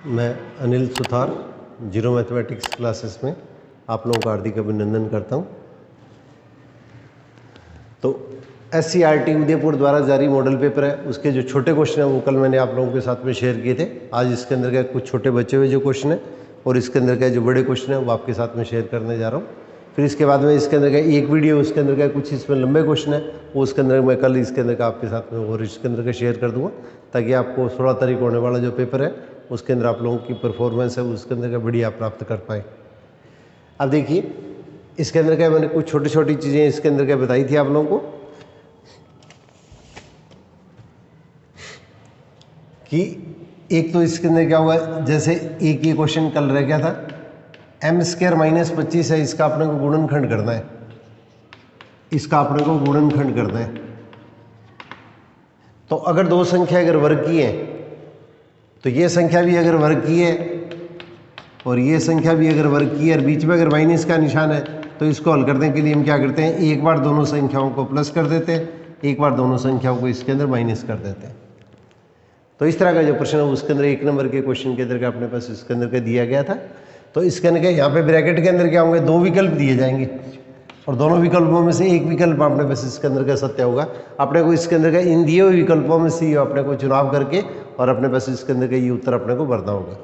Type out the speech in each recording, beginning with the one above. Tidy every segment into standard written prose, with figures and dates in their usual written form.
मैं Anil Suthar zero mathematics classes में आप लोगों का हार्दिक अभिनंदन करता हूं। तो SCRT उदयपुर द्वारा जारी मॉडल पेपर है, उसके जो छोटे क्वेश्चन हैं वो कल मैंने आप लोगों के साथ में शेयर किए थे। आज इसके अंदर का कुछ छोटे बचे हुए जो क्वेश्चन है और इसके अंदर का जो बड़े क्वेश्चन है वो आपके साथ में शेयर करने जा रहा हूँ। फिर इसके बाद में इसके अंदर का एक वीडियो, उसके अंदर का कुछ इसमें लंबे क्वेश्चन है वो उसके अंदर मैं कल इसके अंदर का आपके साथ में और इसके अंदर का शेयर कर दूँगा, ताकि आपको 16 तारीख होने वाला जो पेपर है उसके अंदर आप लोगों की परफॉर्मेंस है उसके अंदर का बढ़िया प्राप्त कर पाए। अब देखिए इसके अंदर का मैंने कुछ छोटी छोटी चीज़ें इसके अंदर का बताई थी आप लोगों को कि एक तो इसके अंदर क्या हुआ, जैसे एक ये क्वेश्चन कल रह गया था, m² - 25 है, इसका अपने को गुणनखंड करना है, इसका अपने को गुणनखंड करना है। तो अगर दो संख्या अगर वर्ग की है तो ये संख्या भी अगर वर्ग की है और ये संख्या भी अगर वर्ग की है और बीच में अगर माइनस का निशान है तो इसको हल करने के लिए हम क्या करते हैं, एक बार दोनों संख्याओं को प्लस कर देते हैं, एक बार दोनों संख्याओं को इसके अंदर माइनस कर देते हैं। तो इस तरह का जो प्रश्न है उसके अंदर एक नंबर के क्वेश्चन के अंदर का अपने पास इसके अंदर का दिया गया था। तो इसके अंदर यहाँ पे ब्रैकेट के अंदर क्या होंगे, दो विकल्प दिए जाएंगे और दोनों विकल्पों में से एक विकल्प अपने पास इसके अंदर का सत्य होगा। अपने को इसके अंदर का इन दिए हुए विकल्पों में से अपने को चुनाव करके और अपने पास इसके अंदर का ये उत्तर अपने को भरना होगा।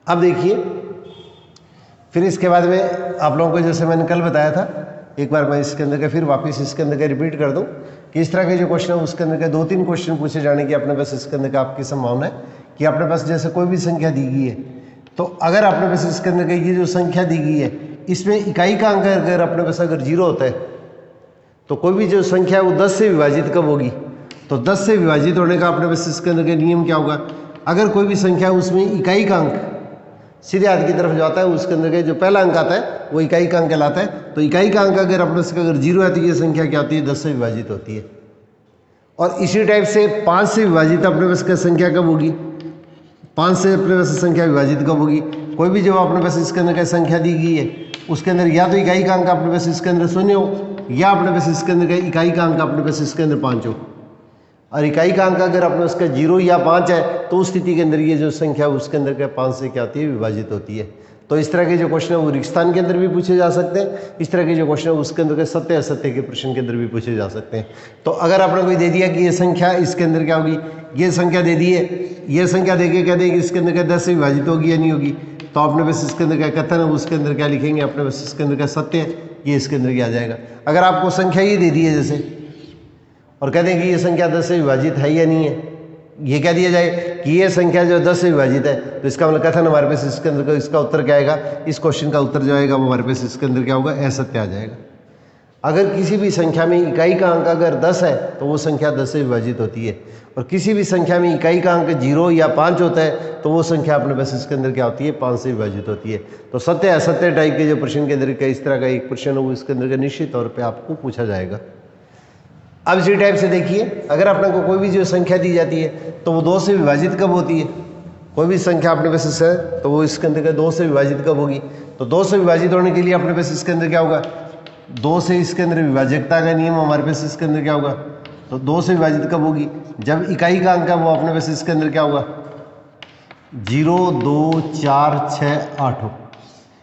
अब देखिए फिर इसके बाद में आप लोगों को जैसे मैंने कल बताया था, एक बार मैं इसके अंदर का फिर वापस इसके अंदर का रिपीट कर दूं कि इस तरह के जो क्वेश्चन है उसके अंदर के 2-3 क्वेश्चन पूछे जाने की अपने पास इसके अंदर का आपकी संभावना है कि अपने पास जैसे कोई भी संख्या दी गई है तो अगर अपने पास इसके अंदर का ये जो संख्या दी गई है इसमें इकाई का अंक अगर अपने पास अगर 0 होता है तो कोई भी जो संख्या है वो 10 से विभाजित कब होगी, तो 10 से विभाजित होने का अपने पास इसके अंदर का नियम क्या होगा, अगर कोई भी संख्या है उसमें इकाई का अंक सीधे हाथ की तरफ जो आता है उसके अंदर का जो पहला अंक आता है वो इकाई का अंक कहलाता है। तो इकाई का अंक अगर अपने से अगर 0 है तो ये संख्या क्या होती है, 10 से विभाजित होती है। और इसी टाइप से 5 से विभाजित अपने पास का संख्या कब होगी, 5 से अपने पास संख्या विभाजित कब होगी, कोई भी जो अपने पास इसके अंदर का संख्या दी गई है उसके अंदर या तो इकाई का अंक अपने पास इसके अंदर 0 हो या अपने पास इसके अंदर का इकाई का अंक अपने पास इसके अंदर 5 हो। और इकाई का अंक अगर अपने उसका 0 या 5 है तो उस स्थिति के अंदर ये जो संख्या उसके अंदर का 5 से क्या होती है, विभाजित होती है। तो इस तरह के जो क्वेश्चन है वो रिक्स्थान के अंदर भी पूछे जा सकते हैं, इस तरह के जो क्वेश्चन है उसके अंदर के सत्य असत्य के प्रश्न के अंदर भी पूछे जा सकते हैं। तो अगर आपने कोई दे दिया कि ये संख्या इसके अंदर क्या होगी, ये संख्या दे दी है, ये संख्या देके कह दें कि इसके अंदर का 10 से विभाजित होगी या नहीं होगी, तो आपने बस इसके अंदर क्या कथन है उसके अंदर क्या लिखेंगे, अपने बस इसके अंदर का सत्य है ये इसके अंदर क्या आ जाएगा। अगर आपको संख्या ये दे दी है जैसे और कह दें कि ये संख्या 10 से विभाजित है या नहीं है, ये कह दिया जाए कि ये संख्या जो 10 से विभाजित है तो इसका मतलब कथन हमारे पास इसके अंदर का इसका उत्तर क्या आएगा, इस क्वेश्चन का उत्तर जो आएगा वो हमारे पास इसके अंदर क्या होगा, असत्य आ जाएगा। अगर किसी भी संख्या में इकाई का अंक अगर 10 है तो वो संख्या 10 से विभाजित होती है और किसी भी संख्या में इकाई का अंक 0 या 5 होता है तो वो संख्या अपने पास इसके अंदर क्या होती है, 5 से विभाजित होती है। तो सत्य असत्य टाइप के जो प्रश्न के अंदर का इस तरह का एक प्रश्न है वो इसके अंदर का निश्चित तौर पर आपको पूछा जाएगा। अब इसी टाइप से देखिए अगर अपने को कोई भी जो संख्या दी जाती है तो वो 2 से विभाजित कब होती है, कोई भी संख्या अपने पास है तो वो इसके अंदर का 2 से विभाजित कब होगी, तो 2 से विभाजित होने के लिए अपने पास इसके अंदर क्या होगा, 2 से इसके अंदर विभाजकता का नियम हमारे पास इसके अंदर क्या होगा, तो 2 से विभाजित कब होगी, जब इकाई का अंक है वो अपने पास इसके अंदर क्या होगा 0, 2, 4, 6, 8 हो।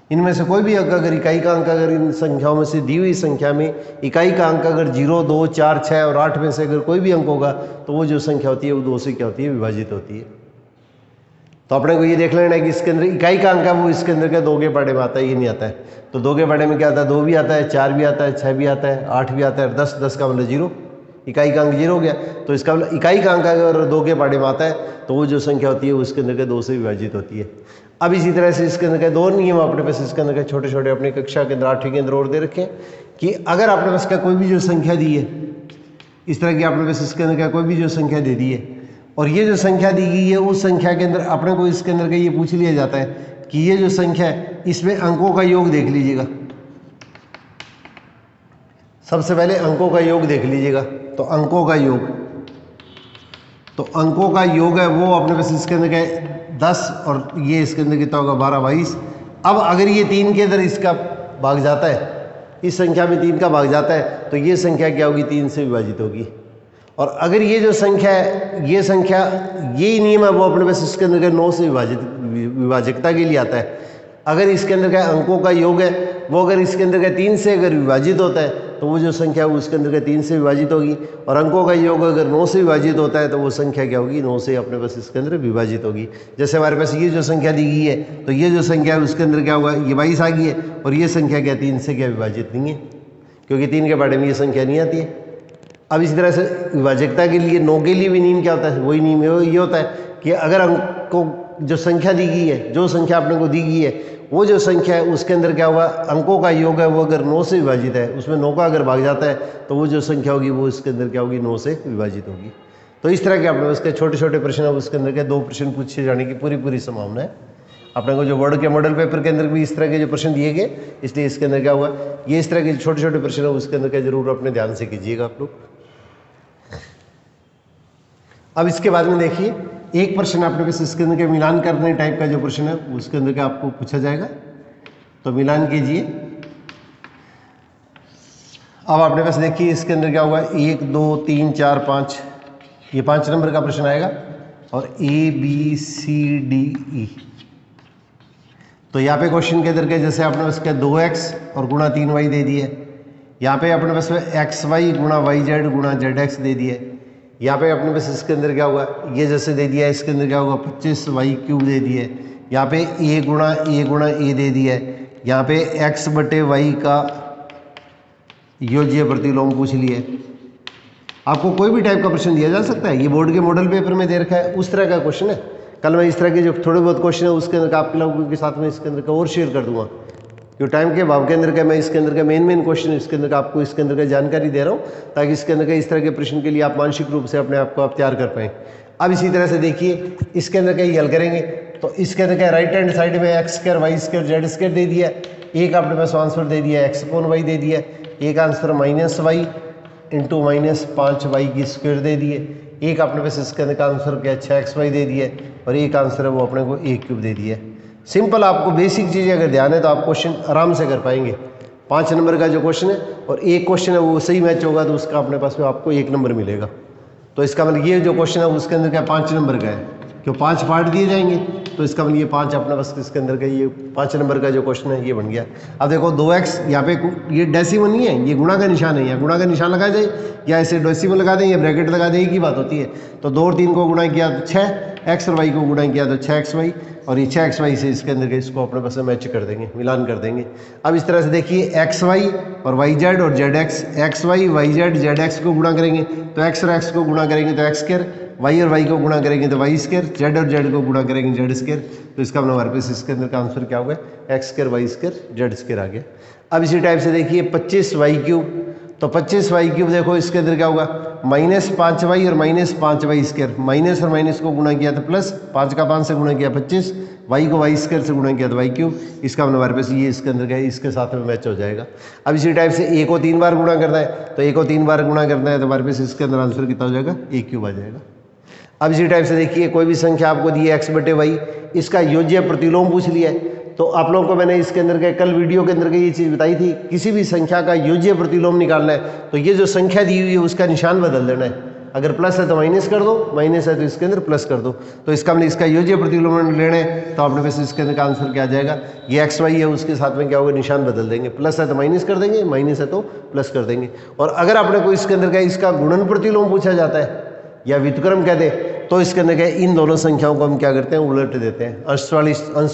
इनमें से कोई भी अंक अगर इकाई का अंक अगर इन संख्याओं में से दी हुई संख्या में इकाई का अंक अगर 0, 2, 4, 6 और 8 में से अगर कोई भी अंक होगा तो वो जो संख्या होती है वो 2 से क्या होती है, विभाजित होती है। तो अपने को ये देख लेना है कि इसके अंदर इकाई का अंक है वो इसके अंदर क्या 2 के पढ़े में आता है, ये नहीं आता है। तो 2 के पढ़े में क्या आता है, 2 भी आता है, 4 भी आता है, 6 भी आता है, 8 भी आता है, 10 का मतलब 0, इकाई का अंक 0 हो गया। तो इसका मतलब इकाई का अंक अगर 2 के पढ़े में आता है तो वो जो संख्या होती है वो उसके अंदर के 2 से विभाजित होती है। अब इसी तरह से इसके अंदर के 2 नियम अपने पास इसके अंदर के छोटे छोटे अपनी कक्षा के अंदर 8वीं के अंदर और दे रखे कि अगर आपने पास का कोई भी जो संख्या दी है, इस तरह की आपने पास इसके अंदर का कोई भी जो संख्या दे दी है और ये जो संख्या दी गई है उस संख्या के अंदर अपने को इसके अंदर का ये पूछ लिया जाता है कि ये जो संख्या है इसमें अंकों का योग देख लीजिएगा। सबसे पहले अंकों का योग देख लीजिएगा। तो अंकों का योग, तो अंकों का योग है वो अपने पास इसके अंदर का 10 और ये इसके अंदर कितना होगा 12, 22। अब अगर ये 3 के अंदर इसका भाग जाता है, इस संख्या में 3 का भाग जाता है तो ये संख्या क्या होगी, 3 से विभाजित होगी। और अगर ये जो संख्या है, ये संख्या, यही नियम है वो अपने पास इसके अंदर का 9 से विभाजकता के लिए आता है। अगर इसके अंदर का अंकों का योग है वो अगर इसके अंदर का 3 से अगर विभाजित होता है तो वो जो संख्या है वो उसके अंदर का 3 से विभाजित होगी, और अंकों का योग अगर 9 से विभाजित होता है तो वो संख्या क्या होगी, 9 से अपने पास इसके अंदर विभाजित होगी। जैसे हमारे पास ये जो संख्या दी गई है तो ये जो संख्या है उसके अंदर क्या होगा, ये 22 आ गई है, और ये संख्या क्या 3 से क्या विभाजित नहीं है, क्योंकि 3 के बारे में ये संख्या नहीं आती है। अब इसी तरह से विभाजकता के लिए 9 के लिए भी नियम क्या होता है, वही नियम ये होता है कि अगर अंकों जो संख्या दी गई है, जो संख्या आपने को दी गई है, वो जो संख्या है उसके अंदर क्या होगा, अंकों का योग है वो अगर 9 से विभाजित है, उसमें 9 का अगर भाग जाता है तो वो जो संख्या होगी वो इसके अंदर क्या होगी, 9 से विभाजित होगी। तो इस तरह के अपने उसके छोटे छोटे प्रश्न है उसके अंदर के 2 प्रश्न पूछे जाने की पूरी संभावना है। अपने को जो वर्ड के मॉडल पेपर के अंदर भी इस तरह के जो प्रश्न दिए गए, इसलिए इसके अंदर क्या हुआ, ये इस तरह के छोटे छोटे प्रश्न है उसके अंदर क्या जरूर अपने ध्यान से कीजिएगा आप लोग। अब इसके बाद में देखिए एक प्रश्न आपने पास इसके अंदर के मिलान करने टाइप का जो प्रश्न है उसके अंदर का आपको पूछा जाएगा, तो मिलान कीजिए। अब आपने पास देखिए इसके अंदर क्या होगा, 1 2 3 4 5, ये 5 नंबर का प्रश्न आएगा, और ABCDE। तो यहाँ पे क्वेश्चन के अंदर के जैसे आपने पास क्या 2x और गुणा 3y दे दिए, यहाँ पे अपने पास XY गुणा YZ गुणा ZX दे दिए, यहाँ पे अपने पास इसके अंदर क्या होगा, ये जैसे दे दिया है इसके अंदर क्या होगा 25y³ दे दिए, यहाँ पे a गुणा a दे दिया है, यहाँ पे x बटे y का योज्य प्रतिलोम पूछ लिए। आपको कोई भी टाइप का प्रश्न दिया जा सकता है, ये बोर्ड के मॉडल पेपर में दे रखा है, उस तरह का क्वेश्चन है। कल मैं इस तरह के जो थोड़े बहुत क्वेश्चन है उसके अंदर आप लोगों के साथ में इसके अंदर का और शेयर कर दूंगा, क्योंकि टाइम के अभाव के अंदर का मैं इसके अंदर का मेन क्वेश्चन इसके अंदर का आपको इसके अंदर का जानकारी दे रहा हूँ, ताकि इसके अंदर का इस तरह के प्रश्न के लिए आप मानसिक रूप से अपने आप को आप तैयार कर पाएँ। अब इसी तरह से देखिए इसके अंदर का हल करेंगे, तो इसके अंदर क्या राइट हैंड साइड में x² y² z² दे दिया, एक अपने पास आंसर दे दिया x/y दे दिया, एक आंसर -y इंटू -5y² दे दिए, एक अपने पास इसके अंदर का आंसर क्या 6xy दे दिया, और एक आंसर है वो अपने को a³ दे दिया। सिंपल, आपको बेसिक चीज़ें अगर ध्यान है तो आप क्वेश्चन आराम से कर पाएंगे। 5 नंबर का जो क्वेश्चन है और एक क्वेश्चन है वो सही मैच होगा तो उसका अपने पास में आपको 1 नंबर मिलेगा। तो इसका मतलब ये जो क्वेश्चन है उसके अंदर क्या 5 नंबर का है, क्यों 5 पार्ट दिए जाएंगे, तो इसका मतलब ये 5 अपने पास इसके अंदर का ये 5 नंबर का जो क्वेश्चन है ये बन गया। अब देखो 2x यहाँ पे ये डेसिमल नहीं है, ये गुणा का निशान है, या गुणा का निशान लगा जाए या ऐसे डेसिमल लगा दें या ब्रैकेट लगा दें, एक ही बात होती है। तो 2 और 3 को गुणा किया तो 6, x और y को गुणा किया तो 6xy, और ये 6xy से इसके अंदर के इसको अपने पास मैच कर देंगे, मिलान कर देंगे। अब इस तरह से देखिए xy और yz और zx, xy yz zx को गुणा करेंगे तो x और x को गुणा करेंगे तो x², y और y को गुणा करेंगे तो y², z और z को गुणा करेंगे z²। तो इसका मतलब हमारे पास इसके अंदर का आंसर क्या होगा, x² y² z² आ गया। अब इसी टाइप से देखिए 25y³, तो 25y³ देखो इसके अंदर क्या होगा -5y और -5y², माइनस और माइनस को गुणा किया तो प्लस, 5 का 5 से गुणा किया 25, y को y² से गुणा किया तो y³। इसका मतलब हमारे पास ये इसके अंदर का इसके साथ में मैच हो जाएगा। अब इसी टाइप से a को 3 बार गुणा करना है, तो a को 3 बार गुणा करना है तो हमारे पास इसके अंदर आंसर कितना हो जाएगा, a³ आ जाएगा। अब इसी टाइप से देखिए कोई भी संख्या आपको दी है x बटे y, इसका योज्य प्रतिलोम पूछ लिया है। तो आप लोगों को मैंने इसके अंदर के कल वीडियो के अंदर के ये चीज़ बताई थी, किसी भी संख्या का योज्य प्रतिलोम निकालना है तो ये जो संख्या दी हुई है उसका निशान बदल देना है। अगर प्लस है तो माइनस कर दो, माइनस है तो इसके अंदर प्लस कर दो। तो इसका मतलब इसका योज्य प्रतिलोम लेना है तो आपने वैसे इसके अंदर का आंसर क्या आ जाएगा, ये XY है उसके साथ में क्या होगा, निशान बदल देंगे, प्लस है तो माइनस कर देंगे, माइनस है तो प्लस कर देंगे। और अगर आपने को इसके अंदर का इसका गुणन प्रतिलोम पूछा जाता है या व्युत्क्रम कह दे तो इसके अंदर क्या इन दोनों संख्याओं को हम क्या करते हैं, उलट देते हैं। अंश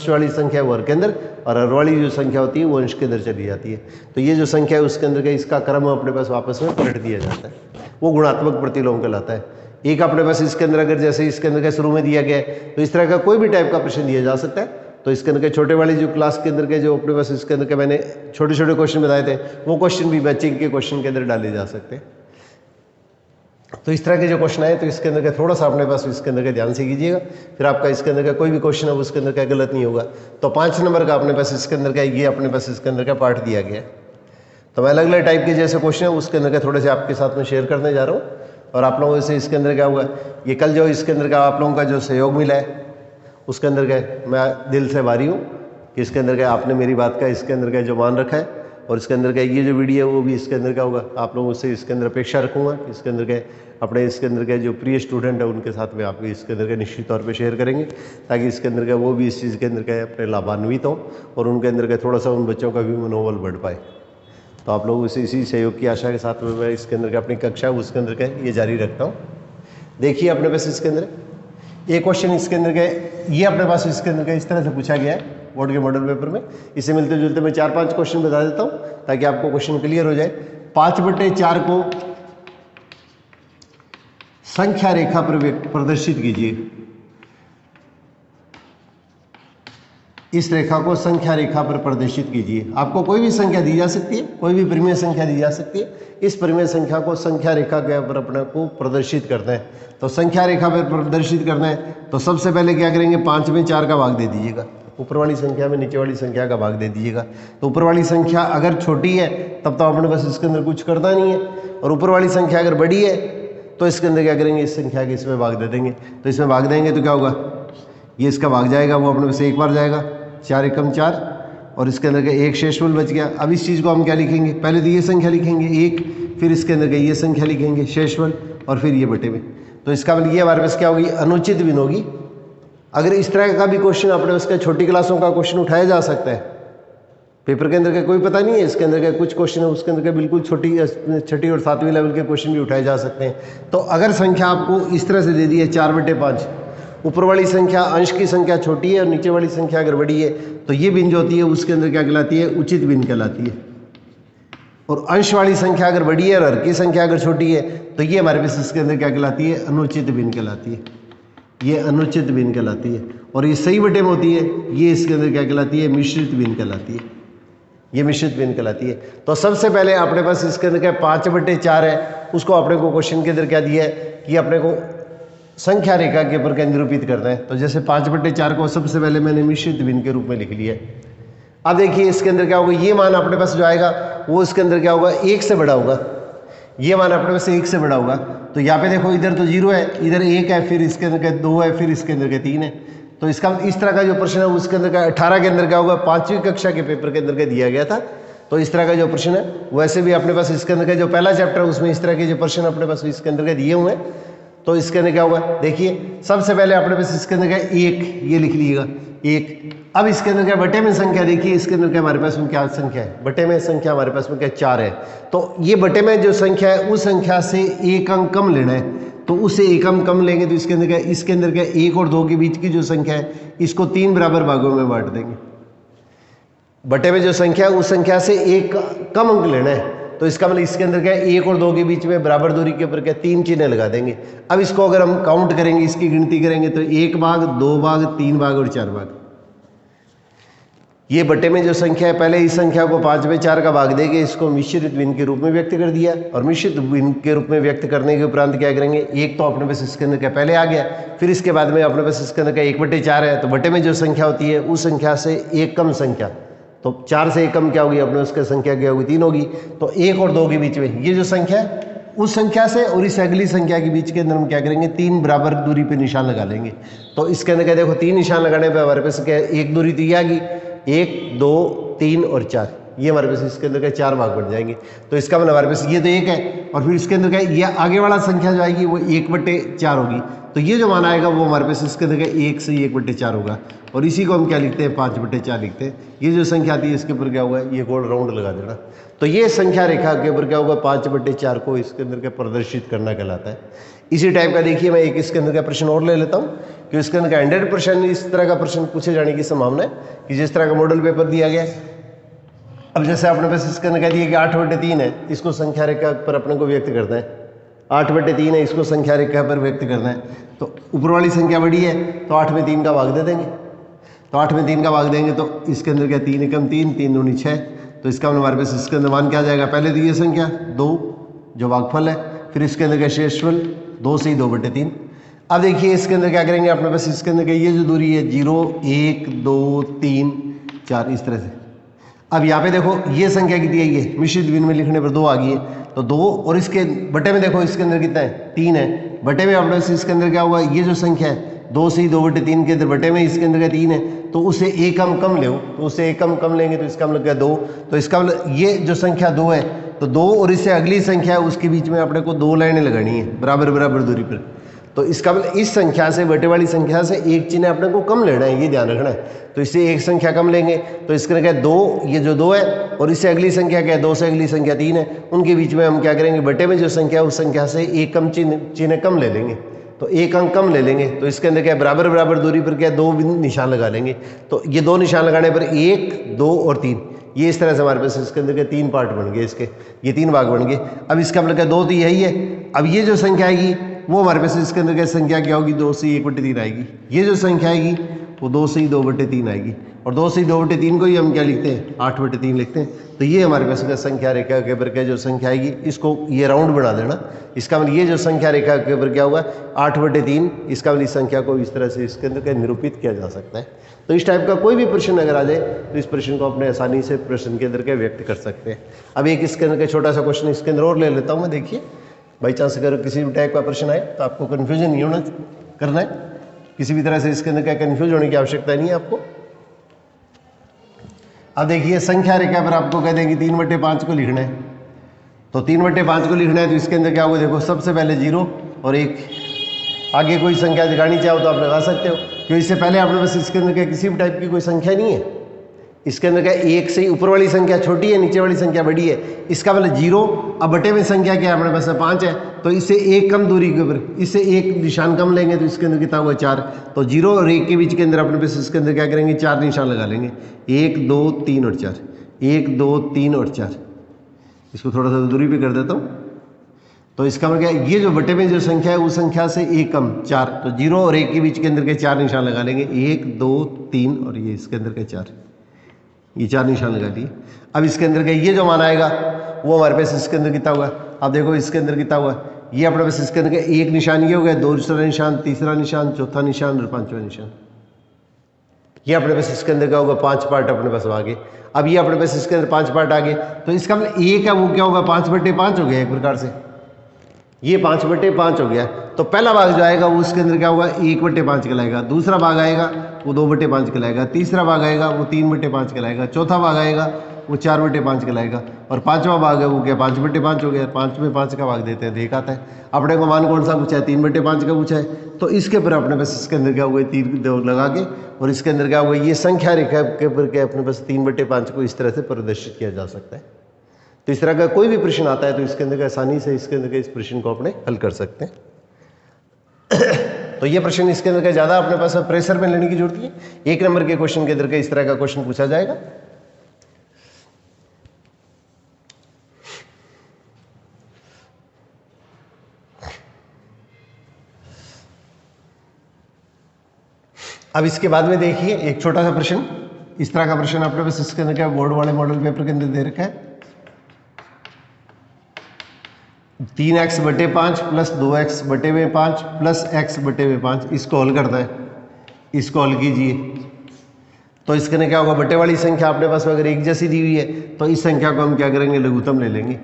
वाली संख्या वर्ग के अंदर और हर वाली जो संख्या होती है वो अंश के अंदर चली जाती है। तो ये जो संख्या है उसके अंदर का इसका क्रम अपने पास वापस में पलट दिया जाता है, वो गुणात्मक प्रतिलोम कहलाता है। एक अपने पास इसके अंदर अगर जैसे इसके अंदर का शुरू में दिया गया है तो इस तरह का कोई भी टाइप का प्रश्न दिया जा सकता है। तो इसके अंदर के छोटे वाली जो क्लास के अंदर के जो अपने पास इसके अंदर के मैंने छोटे छोटे क्वेश्चन बताए थे वो क्वेश्चन भी मैचिंग के क्वेश्चन के अंदर डाले जा सकते हैं। तो इस तरह के जो क्वेश्चन आए तो इसके अंदर का थोड़ा सा अपने पास इसके अंदर का ध्यान से कीजिएगा, फिर आपका इसके अंदर का कोई भी क्वेश्चन है उसके अंदर का गलत नहीं होगा। तो 5 नंबर का अपने पास इसके अंदर का ये अपने पास इसके अंदर का पार्ट दिया गया है। तो मैं अलग अलग टाइप के जैसे क्वेश्चन है उसके अंदर का थोड़े से आपके साथ में शेयर करने जा रहा हूँ, और आप लोगों से इसके अंदर क्या हुआ, ये कल जो इसके अंदर का आप लोगों का जो सहयोग मिला है उसके अंदर का मैं दिल से भारी हूँ कि इसके अंदर का आपने मेरी बात का इसके अंदर का जो मान रखा है, और इसके अंदर का ये जो वीडियो है वो भी इसके अंदर का होगा। आप लोगों से इसके अंदर अपेक्षा रखूँगा इसके अंदर के अपने इसके अंदर के जो प्रिय स्टूडेंट है उनके साथ में आप इसके अंदर के निश्चित तौर पे शेयर करेंगे, ताकि इसके अंदर का वो भी इस चीज़ के अंदर के अपने लाभान्वित हों और उनके अंदर का थोड़ा सा उन बच्चों का भी मनोबल बढ़ पाए। तो आप लोग इसी सहयोग की आशा के साथ में मैं इसके अंदर का अपनी कक्षा उसके अंदर का ये जारी रखता हूँ। देखिए अपने पास इसके अंदर एक क्वेश्चन इसके अंदर का ये अपने पास इसके अंदर का इस तरह से पूछा गया है बोर्ड के मॉडल पेपर में। इसे मिलते जुलते मैं 4-5 क्वेश्चन बता देता हूँ ताकि आपको क्वेश्चन क्लियर हो जाए। 5/4 को संख्या रेखा पर प्रदर्शित कीजिए। इस रेखा को संख्या रेखा पर प्रदर्शित कीजिए। आपको कोई भी संख्या दी जा सकती है, कोई भी परिमेय संख्या दी जा सकती है। इस परिमेय संख्या को संख्या रेखा के ऊपर अपने को प्रदर्शित करना है। तो संख्या रेखा पर प्रदर्शित करना है तो सबसे पहले क्या करेंगे, 5/4 का भाग दे दीजिएगा। ऊपर वाली संख्या में नीचे वाली संख्या का भाग दे दीजिएगा। तो ऊपर वाली संख्या अगर छोटी है तब तो अपने पास इसके अंदर कुछ करना नहीं है, और ऊपर वाली संख्या अगर बड़ी है तो इसके अंदर क्या करेंगे, इस संख्या के इसमें भाग दे देंगे। तो इसमें भाग देंगे तो क्या होगा, ये इसका भाग जाएगा, वो अपने पास एक बार जाएगा, 4 एकम 4, और इसके अंदर का एक शेषफल बच गया। अब इस चीज़ को हम क्या लिखेंगे, पहले तो ये संख्या लिखेंगे 1, फिर इसके अंदर का ये संख्या लिखेंगे शेषफल, और फिर ये बटे में। तो इसका मतलब ये हमारे पास क्या होगी, अनुचित भिन्न होगी। अगर इस तरह का भी क्वेश्चन अपने उसका छोटी क्लासों का क्वेश्चन उठाया जा सकता है पेपर के अंदर का, कोई पता नहीं है। इसके अंदर का कुछ क्वेश्चन है उसके अंदर का बिल्कुल छठी और 7वीं लेवल के क्वेश्चन भी उठाए जा सकते हैं। तो अगर संख्या आपको इस तरह से दे दी है 4/5, ऊपर वाली संख्या अंश की संख्या छोटी है और नीचे वाली संख्या अगर बड़ी है तो ये भिन्न जो होती है उसके अंदर क्या कहलाती है, उचित भिन्न कहलाती है। और अंश वाली संख्या अगर बड़ी है और हर की संख्या अगर छोटी है तो ये हमारे पास इसके अंदर क्या कहलाती है, अनुचित भिन्न कहलाती है। ये अनुचित भिन्न कहलाती है। और ये सही बटे में होती है, ये इसके अंदर क्या कहलाती है, मिश्रित भिन्न कहलाती है। ये मिश्रित भिन्न कहलाती है। तो सबसे पहले अपने पास इसके अंदर क्या 5/4 है, उसको अपने को क्वेश्चन के अंदर क्या दिया है कि अपने को संख्या रेखा के ऊपर क्या निरूपित करना है। तो जैसे 5/4 को सबसे पहले मैंने मिश्रित भिन्न के रूप में लिख लिया है। अब देखिए इसके अंदर क्या होगा, ये मान अपने पास जो आएगा वो इसके अंदर क्या होगा, 1 से बड़ा होगा। ये मान अपने पास 1 से बड़ा होगा। तो यहाँ पे देखो इधर तो 0 है, इधर 1 है, फिर इसके अंदर का 2 है, फिर इसके अंदर का 3 है। तो इसका इस तरह का जो प्रश्न है उसके अंदर का 18 के अंदर क्या होगा, 5वीं कक्षा के पेपर के अंदर का दिया गया था। तो इस तरह का जो प्रश्न है वैसे भी अपने पास इसके अंदर का जो पहला चैप्टर है उसमें इस तरह के जो प्रश्न अपने पास इसके अंदर का दिए हुए हैं। तो इसके अंदर क्या होगा, देखिए सबसे पहले अपने पास इसके अंदर का 1, ये लिख लीजिएगा 1। अब इसके अंदर क्या बटे में संख्या, देखिए इसके अंदर क्या हमारे पास में क्या संख्या है, बटे में संख्या हमारे पास में क्या 4 है। तो ये बटे में जो संख्या है उस संख्या से 1 अंक कम लेना है। तो उससे 1 अंक कम लेंगे तो इसके अंदर क्या, इसके अंदर क्या 1 और 2 के बीच की जो संख्या है इसको 3 बराबर भागों में बांट देंगे। बटे में जो संख्या है उस संख्या से 1 कम अंक लेना है। तो इसका मतलब इसके अंदर क्या है, 1 और 2 के बीच में बराबर दूरी के ऊपर क्या 3 चिन्ह लगा देंगे। अब इसको अगर हम काउंट करेंगे, इसकी गिनती करेंगे तो 1 भाग, 2 भाग, 3 भाग और 4 भाग। ये बटे में जो संख्या है, पहले इस संख्या को 5/4 का भाग देके इसको मिश्रित भिन्न के रूप में व्यक्त कर दिया। और मिश्रित भिन्न के रूप में व्यक्त करने के उपरांत क्या करेंगे, एक तो अपने पास इसके अंदर क्या पहले आ गया, फिर इसके बाद में अपने पास इसके अंदर क्या 1/4 है। तो बटे में जो संख्या होती है उस संख्या से 1 कम संख्या, तो 4 से 1 कम क्या होगी, अपने उसकी संख्या क्या होगी, 3 होगी। तो 1 और 2 के बीच में ये जो संख्या है उस संख्या से और इस अगली संख्या के बीच के अंदर हम क्या करेंगे, 3 बराबर दूरी पे निशान लगा लेंगे। तो इसके अंदर क्या देखो 3 निशान लगाने पे हमारे पास क्या एक दूरी तो ये आ गई, 1, 2, 3 और 4, ये हमारे पास इसके अंदर क्या 4 भाग बन जाएंगे। तो इसका मतलब हमारे पास ये तो 1 है, और फिर इसके अंदर क्या ये आगे वाला संख्या जो आएगी वो 1/4 होगी। तो ये जो मान आएगा वो हमारे पास इसके अंदर क्या 1 से 1/4 होगा। और इसी को हम क्या लिखते हैं, 5/4 लिखते हैं। ये जो संख्या आती है इसके ऊपर क्या होगा, ये गोल राउंड लगा देना। तो ये संख्या रेखा के ऊपर क्या होगा, 5/4 को इसके अंदर क्या प्रदर्शित करना कहलाता है। इसी टाइप का देखिए मैं एक इसके अंदर का प्रश्न और ले लेता हूँ कि इसके अंदर का 100% इस तरह का प्रश्न पूछे जाने की संभावना है कि जिस तरह का मॉडल पेपर दिया गया है। अब जैसे आपने पास इसके अंदर कह दिया कि 8/3 है, इसको संख्या रेखा पर अपने को व्यक्त करना है। 8/3 है, इसको संख्या रेखा पर व्यक्त करना है। तो ऊपर वाली संख्या बड़ी है तो 8/3 का भाग दे देंगे। तो 8/3 का भाग देंगे तो इसके अंदर क्या 3 एकम 3, 3 दूनी 6। तो इसका मतलब हमारे पास इसके अंदर मान क्या आ जाएगा, पहले तो ये संख्या 2 जो भागफल है, फिर इसके अंदर क्या शेषफल 2 से ही 2/3। अब देखिए इसके अंदर क्या करेंगे, अपने पास इसके अंदर ये जो दूरी है 0, 1, 2, 3, 4 इस तरह से। अब यहाँ पे देखो ये संख्या कितनी है, ये मिश्रित भिन्न में लिखने पर 2 आ गई है। तो 2 और इसके बटे में देखो इसके अंदर कितना है, 3 है। बटे में अपने पास इसके अंदर क्या होगा, ये जो संख्या है 2 से ही 2/3 के अंदर बटे में इसके अंदर का 3 है। तो उसे 1 हम कम ले, तो उसे 1 हम कम लेंगे तो इसका मतलब क्या 2। तो इसका मतलब ये जो संख्या 2 है तो 2 और इससे अगली संख्या है उसके बीच में अपने को 2 लाइनें लगानी है बराबर बराबर दूरी पर। तो इसका मतलब इस संख्या से बटे वाली संख्या से एक चिन्ह अपने को कम लेना है, ये ध्यान रखना है। तो इससे एक संख्या कम लेंगे तो इसका क्या है 2, ये जो 2 है और इससे अगली संख्या क्या है 2 से अगली संख्या 3 है, उनके बीच में हम क्या करेंगे बटे में जो संख्या है उस संख्या से एक कम चिन्ह कम ले लेंगे, तो एक अंक कम ले लेंगे। तो इसके अंदर क्या है बराबर बराबर दूरी पर क्या 2 निशान लगा लेंगे। तो ये 2 निशान लगाने पर 1, 2 और 3, ये इस तरह से हमारे पास इसके अंदर के 3 पार्ट बन गए, इसके ये 3 भाग बन गए। अब इसका मतलब क्या 2 तो यही है। अब ये जो संख्या आएगी वो हमारे पास इसके अंदर क्या संख्या क्या होगी 2 से 1/3 आएगी। ये जो संख्या आएगी वो 2 से 2/3 आएगी और 2 से 2/3 को ही हम क्या लिखते हैं 8/3 लिखते हैं। तो ये हमारे पास संख्या रेखा के ऊपर क्या जो संख्या आएगी इसको ये राउंड बना देना। इसका मतलब ये जो संख्या रेखा के ऊपर क्या होगा 8/3, इसका मतलब इस संख्या को इस तरह से इसके अंदर क्या निरूपित किया जा सकता है। तो इस टाइप का कोई भी प्रश्न अगर आ जाए तो इस प्रश्न को अपने आसानी से प्रश्न के अंदर क्या व्यक्त कर सकते हैं। अब एक इसके अंदर छोटा सा क्वेश्चन इसके अंदर और ले लेता हूँ मैं। देखिए बाई चांस अगर किसी भी टाइप का प्रश्न आए तो आपको कन्फ्यूजन नहीं होना करना है, किसी भी तरह से इसके अंदर क्या कन्फ्यूज होने की आवश्यकता नहीं है आपको। अब देखिए संख्या रेखा पर आपको कह देंगे 3/5 को लिखना है। तो 3/5 को लिखना है तो इसके अंदर क्या होगा देखो सबसे पहले 0 और 1, आगे कोई संख्या दिखानी चाहो तो आप लगा सकते हो क्योंकि इससे पहले आपने बस इसके अंदर क्या किसी भी टाइप की कोई संख्या नहीं है। इसके अंदर क्या 1 से ऊपर वाली संख्या छोटी है नीचे वाली संख्या बड़ी है, इसका मतलब 0। अब बटे में संख्या क्या है अपने पास 5 है तो इससे एक कम दूरी के ऊपर इससे एक निशान कम लेंगे तो इसके अंदर कितना हुआ 4। तो 0 और 1 के बीच के अंदर अपने पास इसके अंदर क्या करेंगे 4 निशान लगा लेंगे, 1 2 3 और 4, 1 2 3 और 4। इसको थोड़ा सा दूरी पे कर देता हूँ। तो इसका मतलब क्या ये जो बटे में जो संख्या है उस संख्या से एक कम 4, तो 0 और 1 के बीच के अंदर के 4 निशान लगा लेंगे, 1 2 3 और ये इसके अंदर के 4, ये 4 निशान लगा दिए। अब इसके अंदर का ये जो मान आएगा वो हमारे पास इसके अंदर कितना हुआ, अब देखो इसके अंदर कितना हुआ, ये अपने पास इसके अंदर का एक निशान ये हो गया, दूसरा निशान, तीसरा निशान, चौथा निशान और पांचवा निशान। ये अपने पास इसके अंदर क्या होगा 5 पार्ट अपने पास आ गए। अब ये अपने पास इसके अंदर 5 पार्ट आ गए तो इसका मतलब एक है वो क्या होगा 5/5 हो गया एक प्रकार से, ये 5/5 हो गया। तो पहला भाग जो आएगा वो उसके अंदर क्या होगा 1/5 कहलाएगा, दूसरा भाग आएगा वो 2/5 कहलाएगा, तीसरा भाग आएगा वो 3/5 कहलाएगा, चौथा भाग आएगा वो 4/5 कहलाएगा और पांचवा भाग है वो क्या 5/5 हो गया। 5 में 5 का भाग देते हैं देख आता है। अपने को मान कौन सा पूछा है 3/5 का पूछा है। तो इसके ऊपर अपने पास इसके अंदर क्या हुआ तीर लगा के और इसके अंदर क्या हुआ ये संख्या रेखा के ऊपर क्या अपने पास 3/5 को इस तरह से प्रदर्शित किया जा सकता है। तो इस तरह का कोई भी प्रश्न आता है तो इसके अंदर आसानी से इसके अंदर इस प्रश्न को अपने हल कर सकते हैं। तो ये प्रश्न इसके अंदर ज़्यादा अपने पास प्रेशर में लेने की जरूरत है। 1 नंबर के क्वेश्चन के अंदर इस तरह का क्वेश्चन पूछा जाएगा। अब इसके बाद में देखिए एक छोटा सा प्रश्न, इस तरह का प्रश्न अपने पास इसके अंदर क्या बोर्ड वाले मॉडल पेपर के अंदर दे रखा है। 3x/5 plus 2x/5 plus x/5, इसको हल करता है, इसको हल कीजिए। तो इसके अंदर क्या होगा बटे वाली संख्या अपने पास अगर एक जैसी दी हुई है तो इस संख्या को हम क्या करेंगे लघुत्तम ले लेंगे।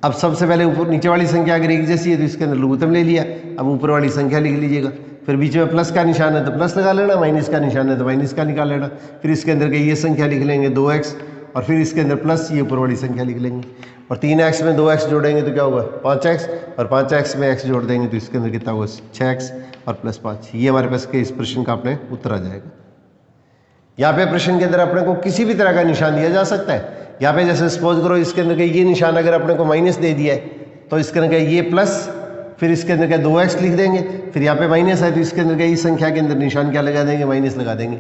अब सबसे पहले ऊपर नीचे वाली संख्या अगर एक जैसी है तो इसके अंदर लघुत्तम ले लिया। अब ऊपर वाली संख्या लिख लीजिएगा, फिर बीच में प्लस का निशान है तो प्लस लगा लेना, माइनस का निशान है तो माइनस का निकाल लेना। फिर इसके अंदर के ये संख्या लिख लेंगे 2x और फिर इसके अंदर प्लस ये ऊपर वाली संख्या लिख लेंगे और 3x में 2x जोड़ेंगे तो क्या होगा 5x और 5x में x जोड़ देंगे तो इसके अंदर कितना होगा 6x और प्लस 5। ये हमारे पास के इस प्रश्न का अपने उत्तर आ जाएगा। यहाँ पे प्रश्न के अंदर अपने को किसी भी तरह का निशान दिया जा सकता है। यहाँ पे जैसे सपोज करो इसके अंदर ये निशान अगर अपने को माइनस दे दिया है तो इसके अंदर ये प्लस, फिर इसके अंदर क्या 2x लिख देंगे, फिर यहाँ पे माइनस है तो इसके अंदर क्या इस संख्या के अंदर निशान क्या लगा देंगे माइनस लगा देंगे।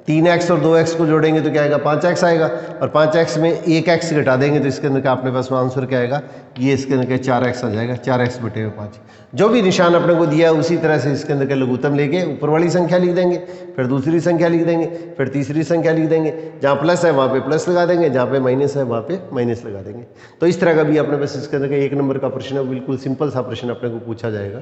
3x और 2x को जोड़ेंगे तो क्या आएगा 5x आएगा और 5x में 1x घटा देंगे तो इसके अंदर का अपने पास आंसर क्या आएगा ये इसके अंदर क्या 4x आ जाएगा, 4x/5। जो भी निशान अपने को दिया उसी तरह से इसके अंदर का लघुत्तम लेके ऊपर वाली संख्या लिख देंगे, फिर दूसरी संख्या लिख देंगे, फिर तीसरी संख्या लिख देंगे। जहाँ प्लस है वहाँ पे प्लस लगा देंगे, जहाँ पे माइनस है वहाँ पे माइनस लगा देंगे। तो इस तरह का भी अपने पास इसके अंदर का 1 नंबर का प्रश्न है, बिल्कुल सिंपल सा प्रश्न अपने को पूछा जाएगा।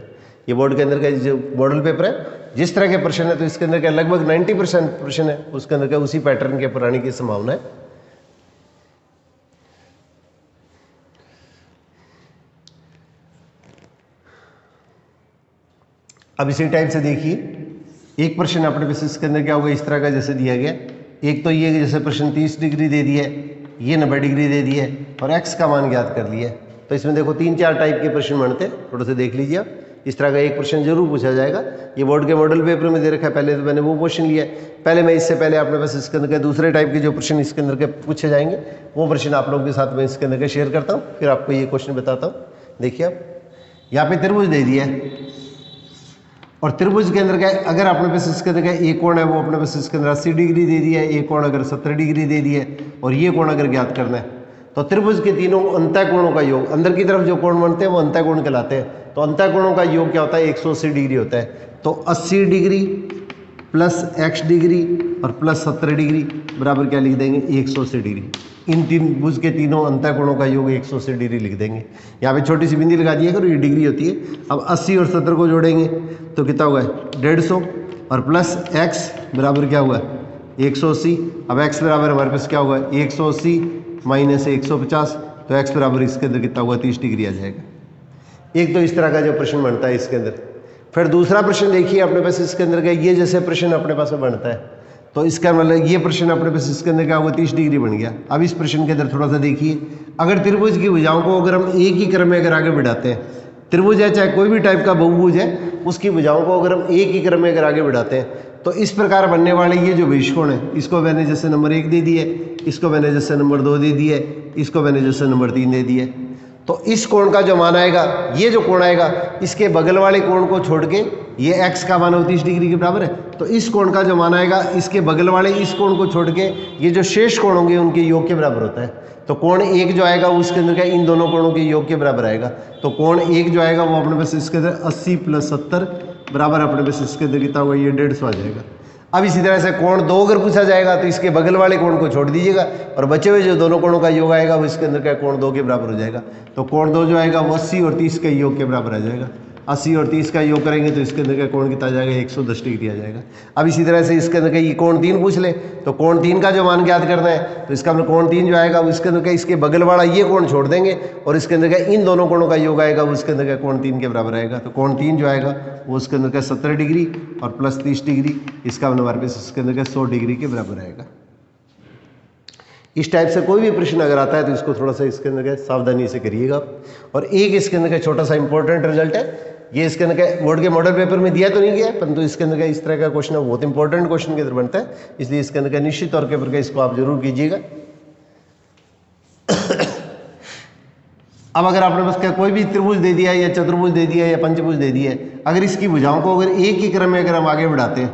ये बोर्ड के अंदर का जो मॉडल पेपर है जिस तरह के प्रश्न है तो इसके अंदर क्या लगभग 90% प्रश्न है उसके अंदर क्या उसी पैटर्न के पर आने की संभावना है। अब इसी टाइप से देखिए एक प्रश्न अपने पास इसके अंदर क्या होगा इस तरह का जैसे दिया गया। एक तो ये जैसे प्रश्न 30 डिग्री दे दिया है ये 90 डिग्री दे दी है और x का मान ज्ञात कर लिया है। तो इसमें देखो 3-4 टाइप के प्रश्न बनते हैं, थोड़ा सा देख लीजिए आप। इस तरह का एक प्रश्न जरूर पूछा जाएगा, ये बोर्ड के मॉडल पेपर में दे रखा है, पहले तो मैंने वो क्वेश्चन लिया है। पहले मैं इससे पहले अपने पास इसके अंदर के दूसरे टाइप के जो प्रश्न इसके अंदर के पूछे जाएंगे वो प्रश्न आप लोगों के साथ में इसके अंदर के शेयर करता हूँ, फिर आपको ये क्वेश्चन बताता हूँ। देखिए आप यहाँ पे त्रिभुज दे दिया है और त्रिभुज के अंदर का अगर अपने पास इसके अंदर का एक कोण है वो अपने पास इसके अंदर 80 डिग्री दे दिया है, एक कोण अगर 70 डिग्री दे दिया है और ये कोण अगर ज्ञात करना है तो त्रिभुज के तीनों अंतः कोणों का योग, अंदर की तरफ जो कोण बनते हैं वो अंतः कोण कहलाते हैं। तो अंतः कोणों का योग क्या होता है 180 डिग्री होता है। तो 80 डिग्री प्लस x डिग्री और प्लस 70 डिग्री बराबर क्या लिख देंगे 180 डिग्री। इन तीन भुज के तीनों अंतः कोणों का योग 180 डिग्री लिख देंगे। यहाँ पे छोटी सी बिंदी लगा दिया करो, ये डिग्री होती है। अब 80 और 70 को जोड़ेंगे तो कितना होगा 150 और प्लस x बराबर क्या हुआ 180। अब x बराबर हमारे पास क्या होगा 180 माइनस 150, तो x बराबर इसके अंदर कितना होगा 30 डिग्री आ जाएगा। एक तो इस तरह का जो प्रश्न बनता है इसके अंदर। फिर दूसरा प्रश्न देखिए अपने पास इसके अंदर का ये जैसे प्रश्न अपने पास में बनता है, तो इसका मतलब ये प्रश्न अपने पास इसके अंदर क्या होगा 30 डिग्री बन गया। अब इस प्रश्न के अंदर थोड़ा सा देखिए, अगर त्रिभुज की भुजाओं को अगर हम एक ही क्रम में अगर आगे बढ़ाते हैं, त्रिभुज है चाहे कोई भी टाइप का बहुभुज है, उसकी भुजाओं को अगर हम एक ही क्रम में अगर आगे बढ़ाते हैं तो इस प्रकार बनने वाले ये जो विषकोण है, इसको मैंने जैसे नंबर 1 दे दिया है, इसको मैंने जैसे नंबर 2 दे दिया है, इसको मैंने जैसे नंबर 3 दे दिया है। तो इस कोण का जो मान आएगा, ये जो कोण आएगा, इसके बगल वाले कोण को छोड़ के ये x का मान 30 डिग्री के बराबर है, तो इस कोण का जो मान आएगा इसके बगल वाले इस कोण को छोड़ के ये जो शेष कोण होंगे उनके योग के बराबर होता है। तो कोण 1 जो आएगा उसके अंदर का इन दोनों कोणों के योग के बराबर आएगा। तो कोण 1 जो आएगा वो अपने पास इसके अंदर 80 प्लस 70 बराबर अपने पास इसके अंदर कितना होगा ये 150 आ जाएगा। अब इसी तरह से कोण 2 अगर पूछा जाएगा तो इसके बगल वाले कोण को छोड़ दीजिएगा और बचे हुए जो दोनों कोणों का योग आएगा वो इसके अंदर का कोण 2 के बराबर हो जाएगा। तो कोण 2 जो आएगा वो 80 और 30 के योग के बराबर आ जाएगा। 80 और 30 का योग करेंगे तो इसके अंदर का कोण कितना आ जाएगा 110 डिग्री आ जाएगा। अब इसी तरह से इसके अंदर का ये कोण 3 पूछ ले तो कोण 3 का जो मान ज्ञात करना है, तो इसका मतलब कोण 3 जो आएगा वो इसके अंदर का इसके बगल वाला ये कोण छोड़ देंगे और इसके अंदर का इन दोनों कोणों का योग आएगा वो इसके अंदर का कोण 3 के बराबर आएगा। तो कोण 3 जो आएगा वो उसके अंदर का 70 डिग्री और प्लस 30 डिग्री, इसका मतलब हमारे पास इसके अंदर का 100 डिग्री के बराबर आएगा। इस टाइप से कोई भी प्रश्न अगर आता है तो इसको थोड़ा सा इसके अंदर का सावधानी से करिएगा आप। और एक इसके अंदर का छोटा सा इंपॉर्टेंट रिजल्ट है, ये इसके अंदर का बोर्ड के मॉडल पेपर में दिया तो नहीं गया, परंतु इसके अंदर का इस तरह का क्वेश्चन बहुत इंपॉर्टेंट क्वेश्चन के अंदर बनता है, इसलिए इसके अंदर का निश्चित तौर के ऊपर इसको आप जरूर कीजिएगा। अब अगर आपने बस कोई भी त्रिभुज दे दिया या चतुर्भुज दे दिया या पंचभुज दे दिया है, अगर इसकी भुजाओं को अगर एक ही क्रम में अगर हम आगे बढ़ाते हैं,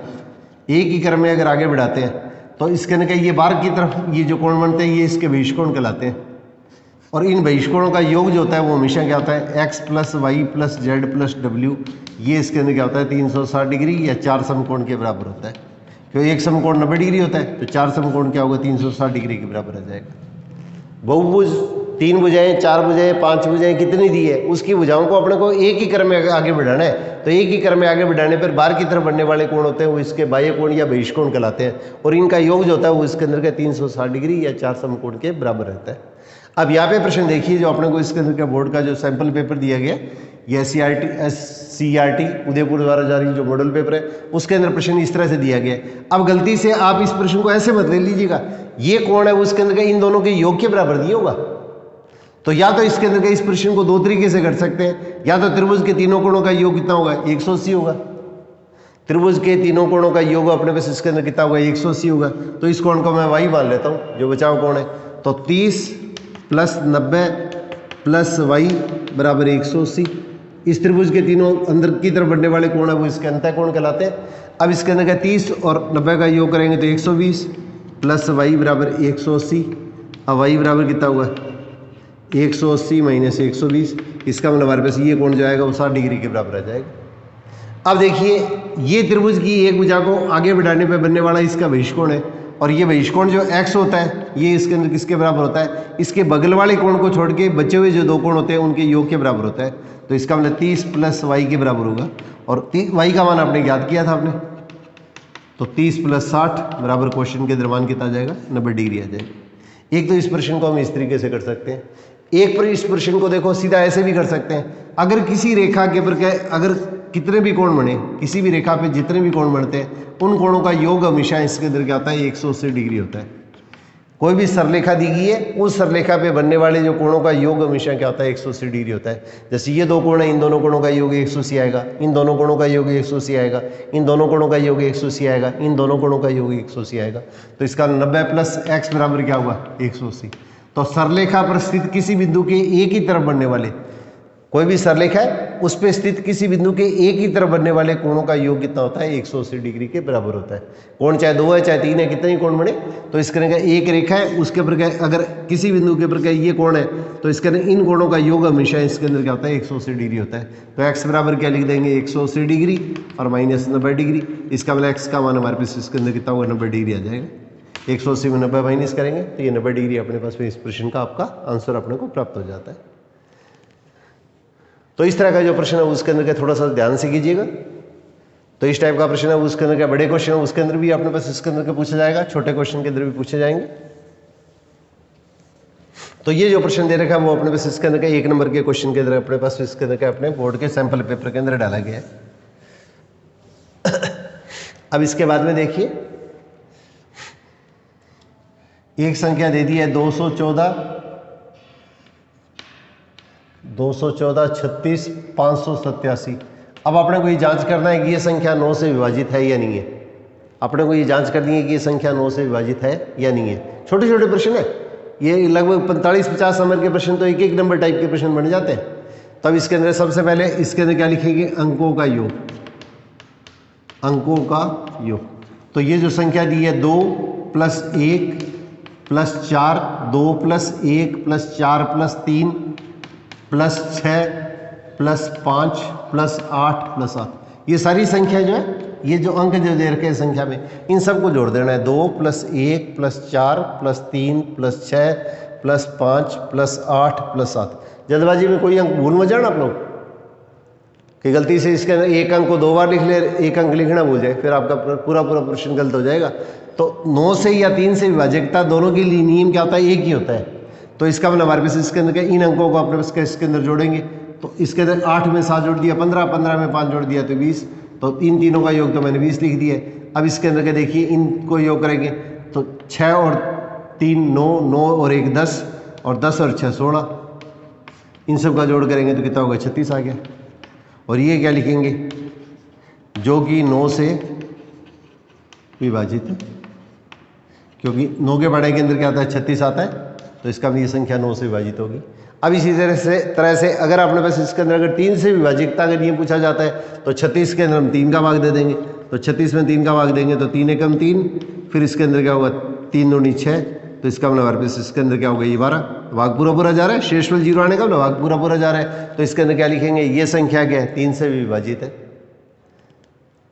एक ही क्रम में अगर आगे बढ़ाते हैं तो इसके अंदर ये बार की तरफ ये जो कोण बनते हैं ये इसके बहिष्कोण कहलाते हैं। और इन बहिष्कोणों का योग जो होता है वो हमेशा क्या होता है x plus Y plus Z plus W, ये इसके अंदर क्या होता है 360 डिग्री या 4 समकोण के बराबर होता है। क्योंकि एक समकोण 90 डिग्री होता है तो 4 समकोण क्या होगा 360 डिग्री के बराबर आ जाएगा। बहुभुज 3 भुजाएं 4 भुजाएं 5 भुजाएं कितनी दी है, उसकी भुजाओं को अपने को एक ही क्रम में आगे बढ़ाना है। तो एक ही क्रम में आगे बढ़ाने पर बाहर की तरफ बढ़ने वाले कोण होते हैं वो इसके बाह्य कोण या बहिष्कोण कहलाते हैं और इनका योग जो होता है वो इसके अंदर का 360 डिग्री या 4 समकोण के बराबर रहता है। अब यहाँ पे प्रश्न देखिए जो अपने को इसके अंदर का बोर्ड का जो सैंपल पेपर दिया गया, ये SCRT उदयपुर द्वारा जारी जो मॉडल पेपर है उसके अंदर प्रश्न इस तरह से दिया गया है। अब गलती से आप इस प्रश्न को ऐसे मत ले लीजिएगा, ये कोण है उसके अंदर का इन दोनों के योग के बराबर दिया होगा। तो या तो इसके अंदर का इस प्रश्न को 2 तरीके से कर सकते हैं, या तो त्रिभुज के तीनों कोणों का योग कितना होगा 180 होगा। त्रिभुज के तीनों कोणों का योग अपने पास इसके अंदर कितना होगा 180 होगा। तो इस कोण को मैं y मान लेता हूँ जो बचाव कोण है। तो 30 प्लस 90 प्लस y बराबर 180। इस त्रिभुज के तीनों अंदर की तरफ बढ़ने वाले कोण है वो इसके अंतः कोण कहलाते हैं। अब इसके अंदर का 30 और 90 का योग करेंगे तो 120 प्लस y बराबर 180। अब y बराबर कितना हुआ 180 माइनस 120, इसका मतलब हमारे पास ये कोण जो आएगा वो 60 डिग्री के बराबर आ जाएगा। अब देखिए ये त्रिभुज की एक भुजा को आगे बढ़ाने पर बनने वाला इसका बहिष्कोण है और ये बहिष्कोण जो x होता है ये इसके अंदर किसके बराबर होता है, इसके बगल वाले कोण को छोड़ के बचे हुए जो 2 कोण होते हैं उनके योग के बराबर होता है। तो इसका मतलब 30 प्लस y के बराबर होगा और y का मान आपने ज्ञात किया था आपने, तो 30 प्लस 60 बराबर क्वेश्चन के दरमान कितना आ जाएगा 90 डिग्री आ जाएगा। एक तो इस प्रश्न को हम इस तरीके से कर सकते हैं। एक पर इस प्रश्न को देखो सीधा ऐसे भी कर सकते हैं, अगर किसी रेखा के पर अगर कितने भी कोण बने, किसी भी रेखा पे जितने भी कोण बनते हैं उन कोणों का योग हमेशा इसके अंदर क्या होता है 180 डिग्री होता है। कोई भी सरलेखा दी गई है, उस सरलेखा पे बनने वाले जो कोणों का योग हमेशा क्या होता है, 180 डिग्री होता है। जैसे ये दो कोण है, इन दोनों कोणों का योग 180 आएगा, इन दोनों कोणों का योग 180 आएगा, इन दोनों कोणों का योग 180 आएगा, इन दोनों कोणों का योग 180 आएगा। तो इसका 90 प्लस x बराबर क्या होगा, 180। तो सरलेखा पर स्थित किसी बिंदु के एक ही तरफ बनने वाले, कोई भी सरलेखा है उस पर स्थित किसी बिंदु के एक ही तरफ बनने वाले कोणों का योग कितना होता है, 180 डिग्री के बराबर होता है। कोण चाहे 2 है चाहे 3 है, कितने ही कोण बने, तो इसके अंदर एक रेखा है, उसके ऊपर क्या, अगर किसी बिंदु के ऊपर क्या ये कोण है, तो इसके अंदर इन कोणों का योग हमेशा इसके अंदर क्या होता है, 180 डिग्री होता है। तो x बराबर क्या लिख देंगे, 180 डिग्री और माइनस 90 डिग्री। इसका मतलब x का मान हमारे पास इसके अंदर कितना होगा, 90 डिग्री आ जाएगा। 180 में 90 माइनस करेंगे तो ये 90 डिग्री अपने पास में इस प्रश्न का आपका आंसर अपने को प्राप्त हो जाता है। तो इस तरह का जो प्रश्न है उसके अंदर का थोड़ा सा ध्यान से कीजिएगा। तो इस टाइप का प्रश्न है, उसके अंदर क्या बड़े क्वेश्चन है उसके अंदर भी अपने पास इसके अंदर का पूछा जाएगा, छोटे क्वेश्चन के अंदर भी पूछे जाएंगे। तो ये जो प्रश्न दे रखा है वो अपने पास इसके अंदर का 1 नंबर के क्वेश्चन के अंदर अपने पास इसके अंदर का अपने बोर्ड के सैंपल पेपर के अंदर डाला गया है। अब इसके बाद में देखिए, एक संख्या दे दी है 214, 36, 587। अब अपने को ये जांच करना है कि ये संख्या 9 से विभाजित है या नहीं है। अपने को ये जांच करनी है कि ये संख्या 9 से विभाजित है या नहीं है। छोटे छोटे प्रश्न है ये, लगभग 45-50 नंबर के प्रश्न तो एक एक नंबर टाइप के प्रश्न बन जाते हैं। तब इसके अंदर सबसे पहले इसके अंदर क्या लिखेंगे, अंकों का योग, अंकों का योग। तो ये जो संख्या दी है 2 + 1 + 4, 2 + 1 + 4 + 3 + 6 + 5 + 8 + 7, ये सारी संख्या जो है, ये जो अंक जो दे रखे हैं संख्या में, इन सबको जोड़ देना है। 2 + 1 + 4 + 3 + 6 + 5 + 8 + 7। जल्दबाजी में कोई अंक भूल मत जाना आप लोग कि गलती से इसके अंदर एक अंक को 2 बार लिख ले, एक अंक लिखना भूल जाए, फिर आपका पूरा प्रश्न गलत हो जाएगा। तो 9 से या 3 से विभाजकता दोनों के लिए नियम क्या होता है, एक ही होता है। तो इसका मतलब हमारे पास इसके अंदर इन अंकों को अपने पास इसके अंदर जोड़ेंगे। तो इसके अंदर 8 में 7 जोड़ दिया 15, 15 में 5 जोड़ दिया तो 20। तो इन तीनों का योग तो मैंने 20 लिख दिया है। अब इसके अंदर क्या देखिए, इनको योग करेंगे तो 6 और 3 9, 9 और 1 10, और 10 और 6 16, इन सब का जोड़ करेंगे तो कितना होगा, 36 आ गया। और ये क्या लिखेंगे, जो कि 9 से विभाजित है, क्योंकि 9 के बड़े के अंदर क्या आता है, 36 आता है, तो इसका भी ये संख्या 9 से विभाजित होगी। अब इसी तरह से अगर अपने पास इसके अंदर अगर 3 से विभाजितता का नियम पूछा जाता है तो 36 के अंदर हम 3 का भाग दे देंगे। तो 36 में 3 का भाग देंगे तो 3 एकम 3, फिर इसके अंदर क्या होगा, 3 दूनी 6, तो इसका मतलब हमारे पास इसके अंदर क्या होगा, ये 12, भाग पूरा जा रहा है, शेषफल 0 आने का मतलब भाग पूरा जा रहा है। तो इसके अंदर क्या लिखेंगे, ये संख्या क्या है, 3 से विभाजित है।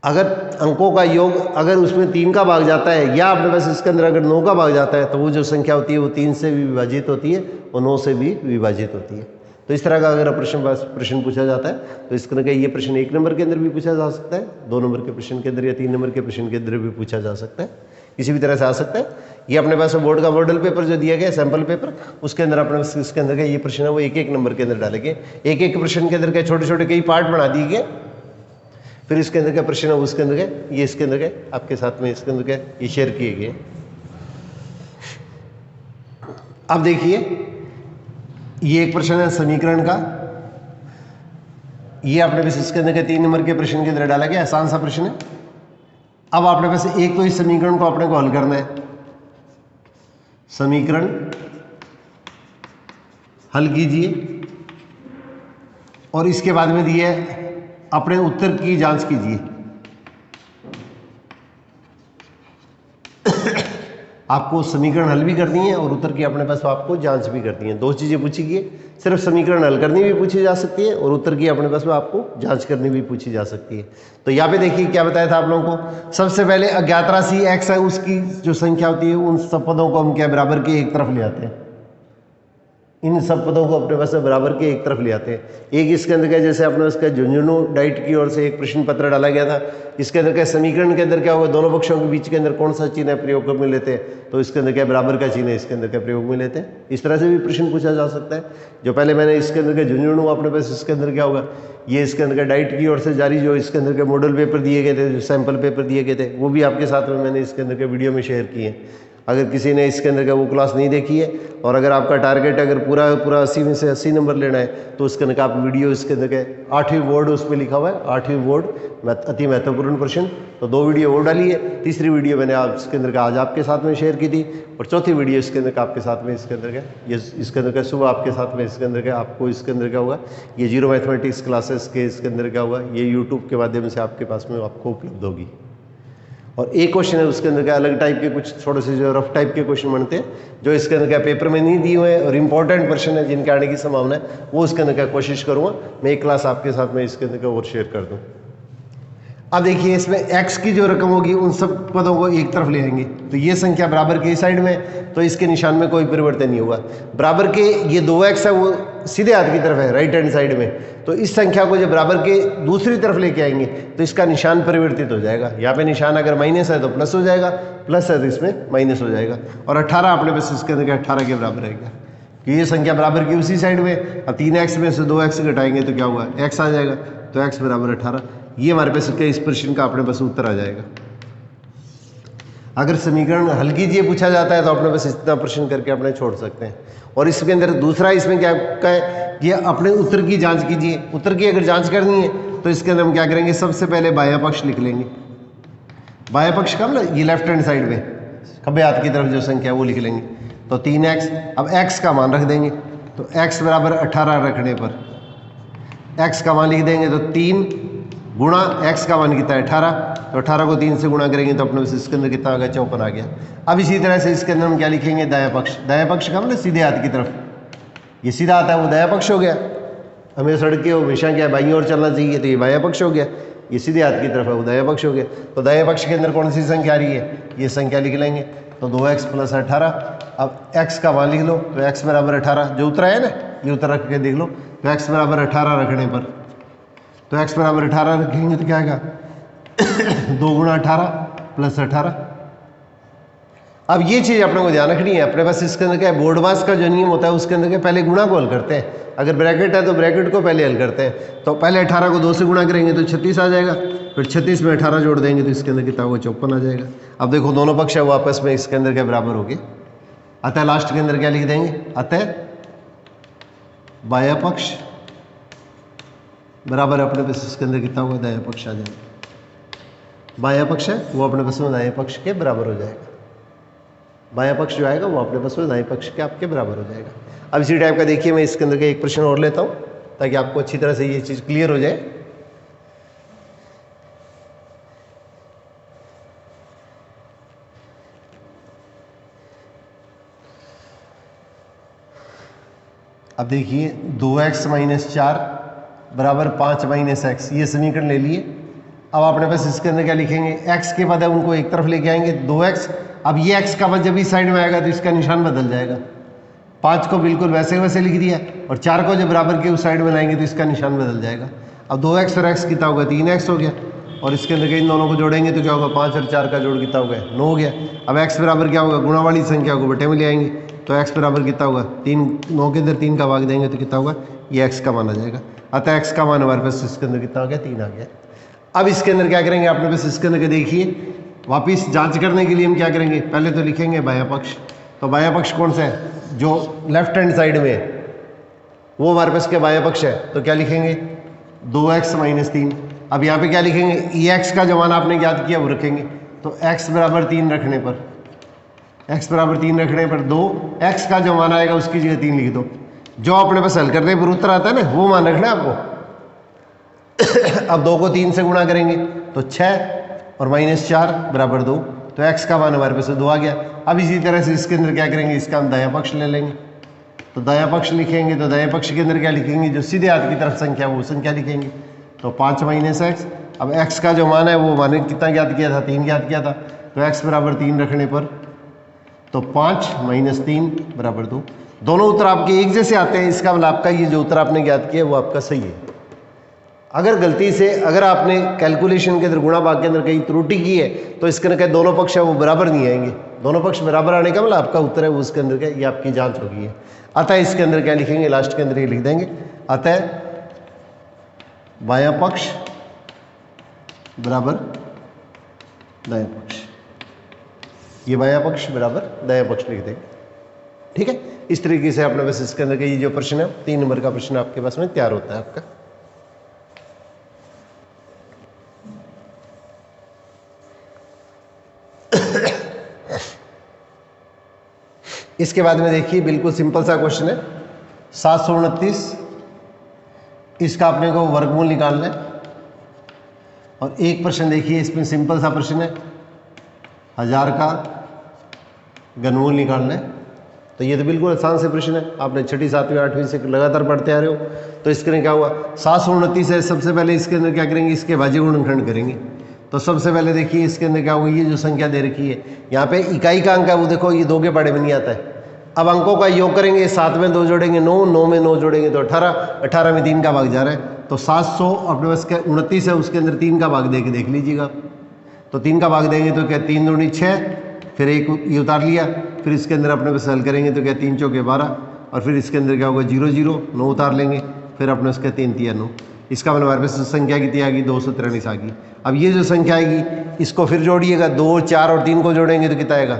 अगर अंकों का योग अगर उसमें 3 का भाग जाता है या अपने पास इसके अंदर अगर 9 का भाग जाता है तो वो जो संख्या होती है वो 3 से भी विभाजित होती है और 9 से भी विभाजित होती है। तो इस तरह का अगर प्रश्न पूछा जाता है तो इस तरह का ये प्रश्न 1 नंबर के अंदर भी पूछा जा सकता है, 2 नंबर के प्रश्न के अंदर या 3 नंबर के प्रश्न के अंदर भी पूछा जा सकता है, किसी भी तरह से आ सकता है। ये अपने पास बोर्ड का मॉडल पेपर जो दिया गया सैंपल पेपर, उसके अंदर अपने पास इसके अंदर का ये प्रश्न है वो 1-1 नंबर के अंदर डाले गए। एक प्रश्न के अंदर के छोटे छोटे कई पार्ट बना दिए गए, फिर इसके अंदर का प्रश्न है उसके अंदर के ये इसके अंदर के आपके साथ में इसके अंदर के ये शेयर किए गए। अब देखिए ये एक प्रश्न है समीकरण का, ये आपने पास इसके अंदर के 3 नंबर के प्रश्न के अंदर डाला गया, आसान सा प्रश्न है। अब आपने पास एक तो इस समीकरण को अपने को हल करना है, समीकरण हल कीजिए और इसके बाद में दिए अपने उत्तर की जांच कीजिए। आपको समीकरण हल भी करनी है और उत्तर की अपने पास आपको जांच भी करनी है, 2 चीजें पूछी गई। सिर्फ समीकरण हल करनी भी पूछी जा सकती है और उत्तर की अपने पास में आपको जांच करनी भी पूछी जा सकती है। तो यहाँ पे देखिए क्या बताया था आप लोगों को, सबसे पहले अज्ञात राशि x है, उसकी जो संख्या होती है उन सब पदों को हम क्या बराबर के एक तरफ ले आते हैं, इन सब पदों को अपने पास बराबर के एक तरफ ले आते हैं। एक इसके अंदर क्या, जैसे अपने उसका झुंझुनू डाइट की ओर से एक प्रश्न पत्र डाला गया था, इसके अंदर क्या समीकरण के अंदर क्या होगा, दोनों पक्षों के बीच के अंदर कौन सा चिन्ह प्रयोग में लेते हैं, तो इसके अंदर क्या बराबर का चिन्ह इसके अंदर क्या प्रयोग में लेते हैं। इस तरह से भी प्रश्न पूछा जा सकता है। जो पहले मैंने इसके अंदर के झुंझुनू अपने पास इसके अंदर क्या होगा, ये इसके अंदर का डाइट की ओर से जारी जो इसके अंदर के मॉडल पेपर दिए गए थे, जो सैंपल पेपर दिए गए थे, वो भी आपके साथ में मैंने इसके अंदर के वीडियो में शेयर किए हैं। अगर किसी ने इसके अंदर का वो क्लास नहीं देखी है और अगर आपका टारगेट अगर पूरा 80 में से 80 नंबर लेना है तो उसके अंदर का आप वीडियो इसके अंदर के 8वीं बोर्ड उस पर लिखा हुआ है, 8वीं बोर्ड अति महत्वपूर्ण प्रश्न, तो 2 वीडियो वो डाली है। तीसरी वीडियो मैंने आप इसके अंदर का आज आपके साथ में शेयर की थी और चौथी वीडियो इसके अंदर का आपके साथ में इसके अंदर का ये इसके अंदर का सुबह आपके साथ में इसके अंदर का आपको इसके अंदर का होगा ये जीरो मैथमेटिक्स क्लासेस के इसके अंदर का होगा, ये यूट्यूब के माध्यम से आपके पास में आपको उपलब्ध होगी। और एक क्वेश्चन है उसके अंदर का अलग टाइप के कुछ थोड़े से जो रफ टाइप के क्वेश्चन बनते हैं जो इसके अंदर का पेपर में नहीं दिए हुए हैं और इंपॉर्टेंट प्रश्न है जिनके आने की संभावना है, वो उसके अंदर का कोशिश करूंगा मैं एक क्लास आपके साथ में इसके अंदर का और शेयर कर दूं। अब देखिए इसमें x की जो रकम होगी उन सब पदों को एक तरफ ले आएंगे, तो ये संख्या बराबर के साइड में, तो इसके निशान में कोई परिवर्तन नहीं होगा। बराबर के ये 2x है वो सीधे हाथ की तरफ है राइट हैंड साइड में, तो इस संख्या को जब बराबर के दूसरी तरफ लेके आएंगे तो इसका निशान परिवर्तित हो जाएगा। यहाँ पे निशान अगर माइनस है तो प्लस हो जाएगा, प्लस है तो इसमें माइनस हो जाएगा। और 18 अपने पास इसके अंदर 18 के बराबर रहेगा कि ये संख्या बराबर की उसी साइड में। अब 3x में से 2x घटाएंगे तो क्या होगा, x आ जाएगा, तो x बराबर 18। ये हमारे पास इस प्रश्न का अपने पास उत्तर आ जाएगा। अगर समीकरण हल कीजिए पूछा जाता है तो अपने पास इतना प्रश्न करके अपने छोड़ सकते हैं। और इसके अंदर दूसरा इसमें क्या है कि अपने उत्तर की जांच कीजिए। उत्तर की अगर जांच करनी है तो इसके अंदर हम क्या करेंगे, सबसे पहले बायां पक्ष लिख लेंगे। बायां पक्ष कब ना, ये लेफ्ट हैंड साइड में खब्बे हाथ की तरफ जो संख्या वो लिख लेंगे, तो 3x। अब x का मान रख देंगे, तो x बराबर 18 रखने पर x का मान लिख देंगे, तो 3 गुणा x का मान कितना है 18, तो 18 को 3 से गुणा करेंगे तो अपने इसके अंदर कितना आ गया, 54 आ गया। अब इसी तरह से इसके अंदर हम क्या लिखेंगे, दायां पक्ष। दायां पक्ष का मतलब सीधे हाथ की तरफ, ये सीधा आता है वो दायां पक्ष हो गया। हमें सड़क के हमेशा क्या बाईं ओर चलना चाहिए, तो ये बायां पक्ष हो गया। ये सीधे हाथ की तरफ है वो दायां पक्ष हो गया। तो दायां पक्ष के अंदर कौन सी संख्या आ रही है, ये संख्या लिख लेंगे, तो 2x + 18। अब x का मान लिख लो, तो x बराबर 18 जो उत्तर है ना, ये उत्तर रख के देख लो, तो x बराबर 18 रखने पर, तो x बराबर 18 रखेंगे तो क्या आएगा 2 गुणा 18 + 18। अब ये चीज़ अपने को ध्यान रखनी है। अपने पास इसके अंदर क्या है, बोर्ड मास का जो नियम होता है उसके अंदर क्या पहले गुणा को हल करते हैं। अगर ब्रैकेट है तो ब्रैकेट को पहले हल करते हैं। तो पहले 18 को 2 से गुणा करेंगे तो 36 आ जाएगा, फिर 36 में 18 जोड़ देंगे तो इसके अंदर कितना होगा, 54 आ जाएगा। अब देखो दोनों पक्ष है वो आपस में इसके अंदर क्या बराबर हो गए। अतः लास्ट के अंदर क्या लिख देंगे, अतः बायां पक्ष बराबर अपने पास इसके अंदर कितना होगा, दायां पक्ष आ जाएगा। बायां पक्ष है वो अपने पास में दाएं पक्ष के बराबर हो जाएगा। बायां पक्ष जो आएगा वो अपने पास में दाएं पक्ष के आपके बराबर हो जाएगा। अब इसी टाइप का देखिए मैं इसके अंदर का एक प्रश्न और लेता हूँ ताकि आपको अच्छी तरह से ये चीज़ क्लियर हो जाए। अब देखिए 2x - 4 बराबर 5 - x, ये समीकरण ले लिए। अब अपने पास इसके अंदर क्या लिखेंगे, x के पद है उनको एक तरफ लेके आएंगे 2x। अब ये x का पद जब इस साइड में आएगा तो इसका निशान बदल जाएगा। 5 को बिल्कुल वैसे वैसे लिख दिया और 4 को जब बराबर के उस साइड में लाएंगे तो इसका निशान बदल जाएगा। अब 2x और x कितना होगा, 3x हो गया। और इसके अंदर इन दोनों को जोड़ेंगे तो क्या होगा, 5 और 4 का जोड़ कितना होगा, 9 हो गया। अब x बराबर क्या होगा, गुणा वाली संख्या को बटे में ले आएंगे तो x बराबर कितना होगा, 3। 9 के अंदर 3 का भाग देंगे तो कितना होगा, ये x का मान आ जाएगा। अतः x का मान हमारे पास इसके अंदर कितना हो गया, 3 आ गया। अब इसके अंदर क्या करेंगे, अपने पास इसके अंदर देखिए वापिस जांच करने के लिए हम क्या करेंगे, पहले तो लिखेंगे बायां पक्ष। तो बायां पक्ष कौन सा है, जो लेफ्ट हैंड साइड में है वो हमारे पास क्या बायां पक्ष है। तो क्या लिखेंगे, 2x - 3। अब यहाँ पे क्या लिखेंगे, x का जो मान आपने ज्ञात किया वो रखेंगे। तो x बराबर 3 रखने पर, x बराबर 3 रखने पर 2x का जो मान आएगा उसकी जगह 3 लिख दो। जो अपने पास हल करने पर उत्तर आता है ना वो मान रखना है आपको। अब 2 को 3 से गुणा करेंगे तो 6 और -4 बराबर 2, तो x का मान हमारे पास 2 आ गया। अब इसी तरह से इसके अंदर क्या करेंगे, इसका हम दायां पक्ष ले लेंगे। तो दायां पक्ष लिखेंगे तो दायां पक्ष के अंदर क्या लिखेंगे, जो सीधे हाथ की तरफ संख्या वो संख्या लिखेंगे। तो 5 - x। अब x का जो मान है वो मान कितना ज्ञात किया था, 3 ज्ञात किया था। तो x बराबर 3 रखने पर तो 5 - 3 बराबर 2। दोनों उत्तर आपके एक जैसे आते हैं, इसका मतलब आपका ये जो उत्तर आपने ज्ञात किया वो आपका सही है। अगर गलती से अगर आपने कैलकुलेशन के अंदर गुणा भाग के अंदर कहीं त्रुटि की है तो इसके अंदर दोनों पक्ष है वो बराबर नहीं आएंगे। दोनों पक्ष बराबर आने का मतलब आपका उत्तर है वो उसके अंदर क्या, ये आपकी जांच होगी है। अतः इसके अंदर क्या लिखेंगे, लास्ट के अंदर ये लिख देंगे, अतः बायां पक्ष बराबर दायां पक्ष। ये बायां पक्ष बराबर दायां पक्ष लिख देंगे। ठीक है, इस तरीके से अपने पास इसके अंदर का ये जो प्रश्न है 3 नंबर का प्रश्न आपके पास में तैयार होता है आपका। इसके बाद में देखिए बिल्कुल सिंपल सा क्वेश्चन है 729, इसका अपने को वर्गमूल निकालना है। और एक प्रश्न देखिए इसमें सिंपल सा प्रश्न है 1000 का घनमूल निकालना है। तो ये तो बिल्कुल आसान से प्रश्न है, आपने 6ठी 7वीं 8वीं से लगातार पढ़ते आ रहे हो। तो इसके अंदर क्या हुआ 729 है, सबसे पहले इसके अंदर क्या करेंगे, इसके भाज्य गुणनखंड करेंगे। तो सबसे पहले देखिए इसके अंदर क्या होगा, ये जो संख्या दे रखी है यहाँ पे इकाई का अंक है वो देखो ये 2 के पहाड़े में नहीं आता है। अब अंकों का योग करेंगे, 7 में 2 जोड़ेंगे 9, 9 में 9 जोड़ेंगे तो 18, 18 में 3 का भाग जा रहा है। तो 700 अपने पास क्या 29 है, उसके अंदर 3 का भाग दे के देख लीजिएगा। तो 3 का भाग देंगे तो क्या 3 दूनी 6, फिर एक ये उतार लिया, फिर इसके अंदर अपने पास हल करेंगे तो क्या 3 चौके 12, और फिर इसके अंदर क्या होगा 0 0 9 उतार लेंगे, फिर अपने उसके 3 3 9। इसका मतलब हमारे पास संख्या कितनी आ गई 243 आ गई। अब ये जो संख्या आएगी इसको फिर जोड़िएगा, 2 4 और 3 को जोड़ेंगे तो कितना आएगा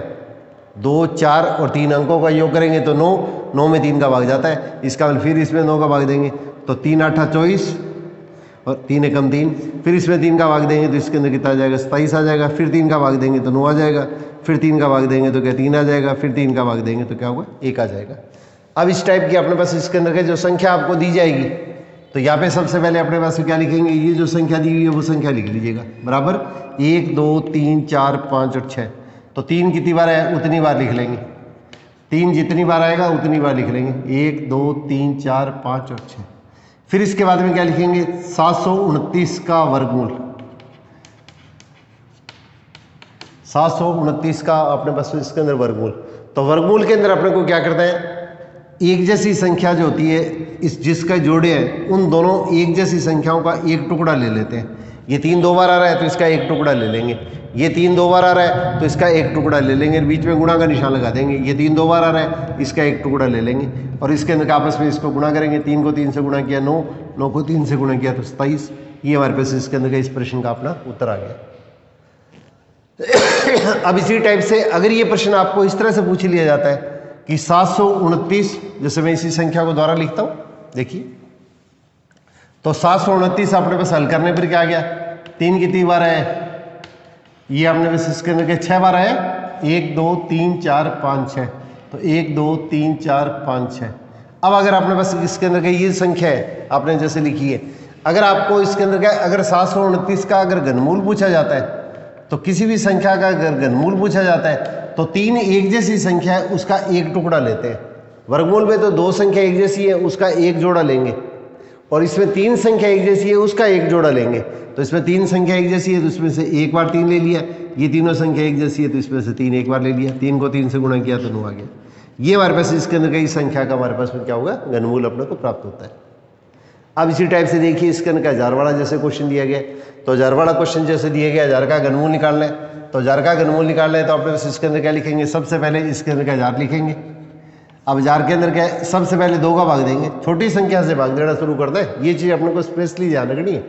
2 4 और 3 अंकों का योग करेंगे तो 9, 9 में 3 का भाग जाता है। इसका मतलब फिर इसमें 9 का भाग देंगे तो 3 8 24 और 3 एकम 3, फिर इसमें 3 का भाग देंगे तो इसके अंदर कितना आ जाएगा 27 आ जाएगा, फिर 3 का भाग देंगे तो 9 आ जाएगा, फिर 3 का भाग देंगे तो क्या 3 आ जाएगा, फिर 3 का भाग देंगे तो क्या होगा 1 आ जाएगा। अब इस टाइप की अपने पास इसके अंदर जो संख्या आपको दी जाएगी तो यहाँ पे सबसे पहले अपने पास क्या लिखेंगे, ये जो संख्या दी हुई है वो संख्या लिख लीजिएगा बराबर 1 2 3 4 5 और 6। तो 3 कितनी बार है उतनी बार लिख लेंगे, 3 जितनी बार आएगा उतनी बार लिख लेंगे, 1 2 3 4 5 और 6। फिर इसके बाद में क्या लिखेंगे 729 का वर्गमूल, 729 का अपने पास इसके अंदर वर्गमूल। तो वर्गमूल के अंदर अपने को क्या करते हैं, एक जैसी संख्या जो होती है इस जिसका जोड़े हैं उन दोनों एक जैसी संख्याओं का एक टुकड़ा ले लेते हैं। ये 3 2 बार आ रहा है तो इसका एक टुकड़ा ले लेंगे, ये 3 2 बार आ रहा है तो इसका एक टुकड़ा ले लेंगे, बीच में गुणा का निशान लगा देंगे। ये 3 2 बार आ रहा है इसका एक टुकड़ा ले लेंगे और इसके अंदर आपस में इसको गुणा करेंगे, 3 को 3 से गुणा किया 9, 9 को 3 से गुणा किया तो 27। ये हमारे पास इसके अंदर का इस प्रश्न का अपना उत्तर आ गया। अब इसी टाइप से अगर ये प्रश्न आपको इस तरह से पूछ लिया जाता है कि 729, जैसे मैं इसी संख्या को द्वारा लिखता हूं देखिए, तो 729 अपने पास हल करने पर क्या आ गया, 3 कितनी बार है, ये अपने पास इसके अंदर 6 बार है, 1 2 3 4 5 6, तो 1 2 3 4 5 6। अब अगर अपने पास इसके अंदर ये संख्या है आपने जैसे लिखी है, अगर आपको इसके अंदर अगर 729 का अगर घनमूल पूछा जाता है तो किसी भी संख्या का अगर घनमूल पूछा जाता है तो 3 एक जैसी संख्या है उसका एक टुकड़ा लेते हैं। वर्गमूल में तो 2 संख्या एक जैसी है उसका एक जोड़ा लेंगे, और इसमें 3 संख्या एक जैसी है उसका एक जोड़ा लेंगे। तो इसमें 3 संख्या एक जैसी है तो इसमें से एक बार 3 ले लिया, ये तीनों संख्या एक जैसी है तो इसमें से 3 एक बार ले लिया, 3 को 3 से गुणा किया तो 9 आ गया। ये हमारे पास इसके अंदर कई संख्या का हमारे पास में क्या होगा घनमूल अपने को प्राप्त होता है। अब इसी टाइप से देखिए इसके अंदर का 1000 वाला जैसे क्वेश्चन दिया गया, तो 1000 वाला क्वेश्चन जैसे दिया गया 1000 का घनमूल निकालना है। तो 1000 का घनमूल निकालना है तो अपने पास इसके अंदर क्या लिखेंगे, सबसे पहले इसके अंदर का 1000 लिखेंगे। अब 1000 के अंदर क्या है, सबसे पहले 2 का भाग देंगे, छोटी संख्या से भाग देना शुरू करते हैं। ये चीज़ अपने को स्पेशली ध्यान रखनी है,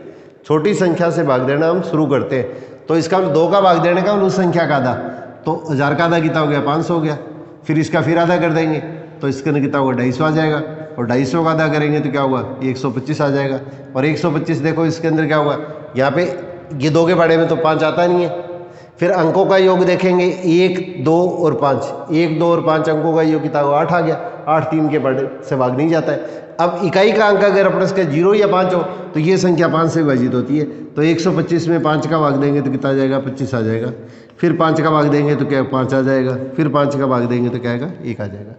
छोटी संख्या से भाग देना हम शुरू करते हैं। तो इसका 2 का भाग देने का उस संख्या का आधा, तो 1000 का आधा कितना हो गया 500 हो गया, फिर इसका फिर आधा कर देंगे तो इसके अंदर कितना होगा 250 आ जाएगा, और 250 का आधा करेंगे तो क्या होगा 125 आ जाएगा। और 125 देखो इसके अंदर क्या होगा, यहाँ पे ये 2 के बारे में तो 5 आता नहीं है। फिर अंकों का योग देखेंगे 1 2 और 5, 1 2 और 5 अंकों का योग कितना होगा 8 आ गया, 8 3 के बड़े से भाग नहीं जाता है। अब इकाई का अंक अगर अपने इसका 0 या 5 हो तो ये संख्या 5 से विभाजित होती है। तो 125 में 5 का भाग देंगे तो कितना आ जाएगा 25 आ जाएगा, फिर 5 का भाग देंगे तो क्या 5 आ जाएगा, फिर 5 का भाग देंगे तो क्या आएगा 1 आ जाएगा।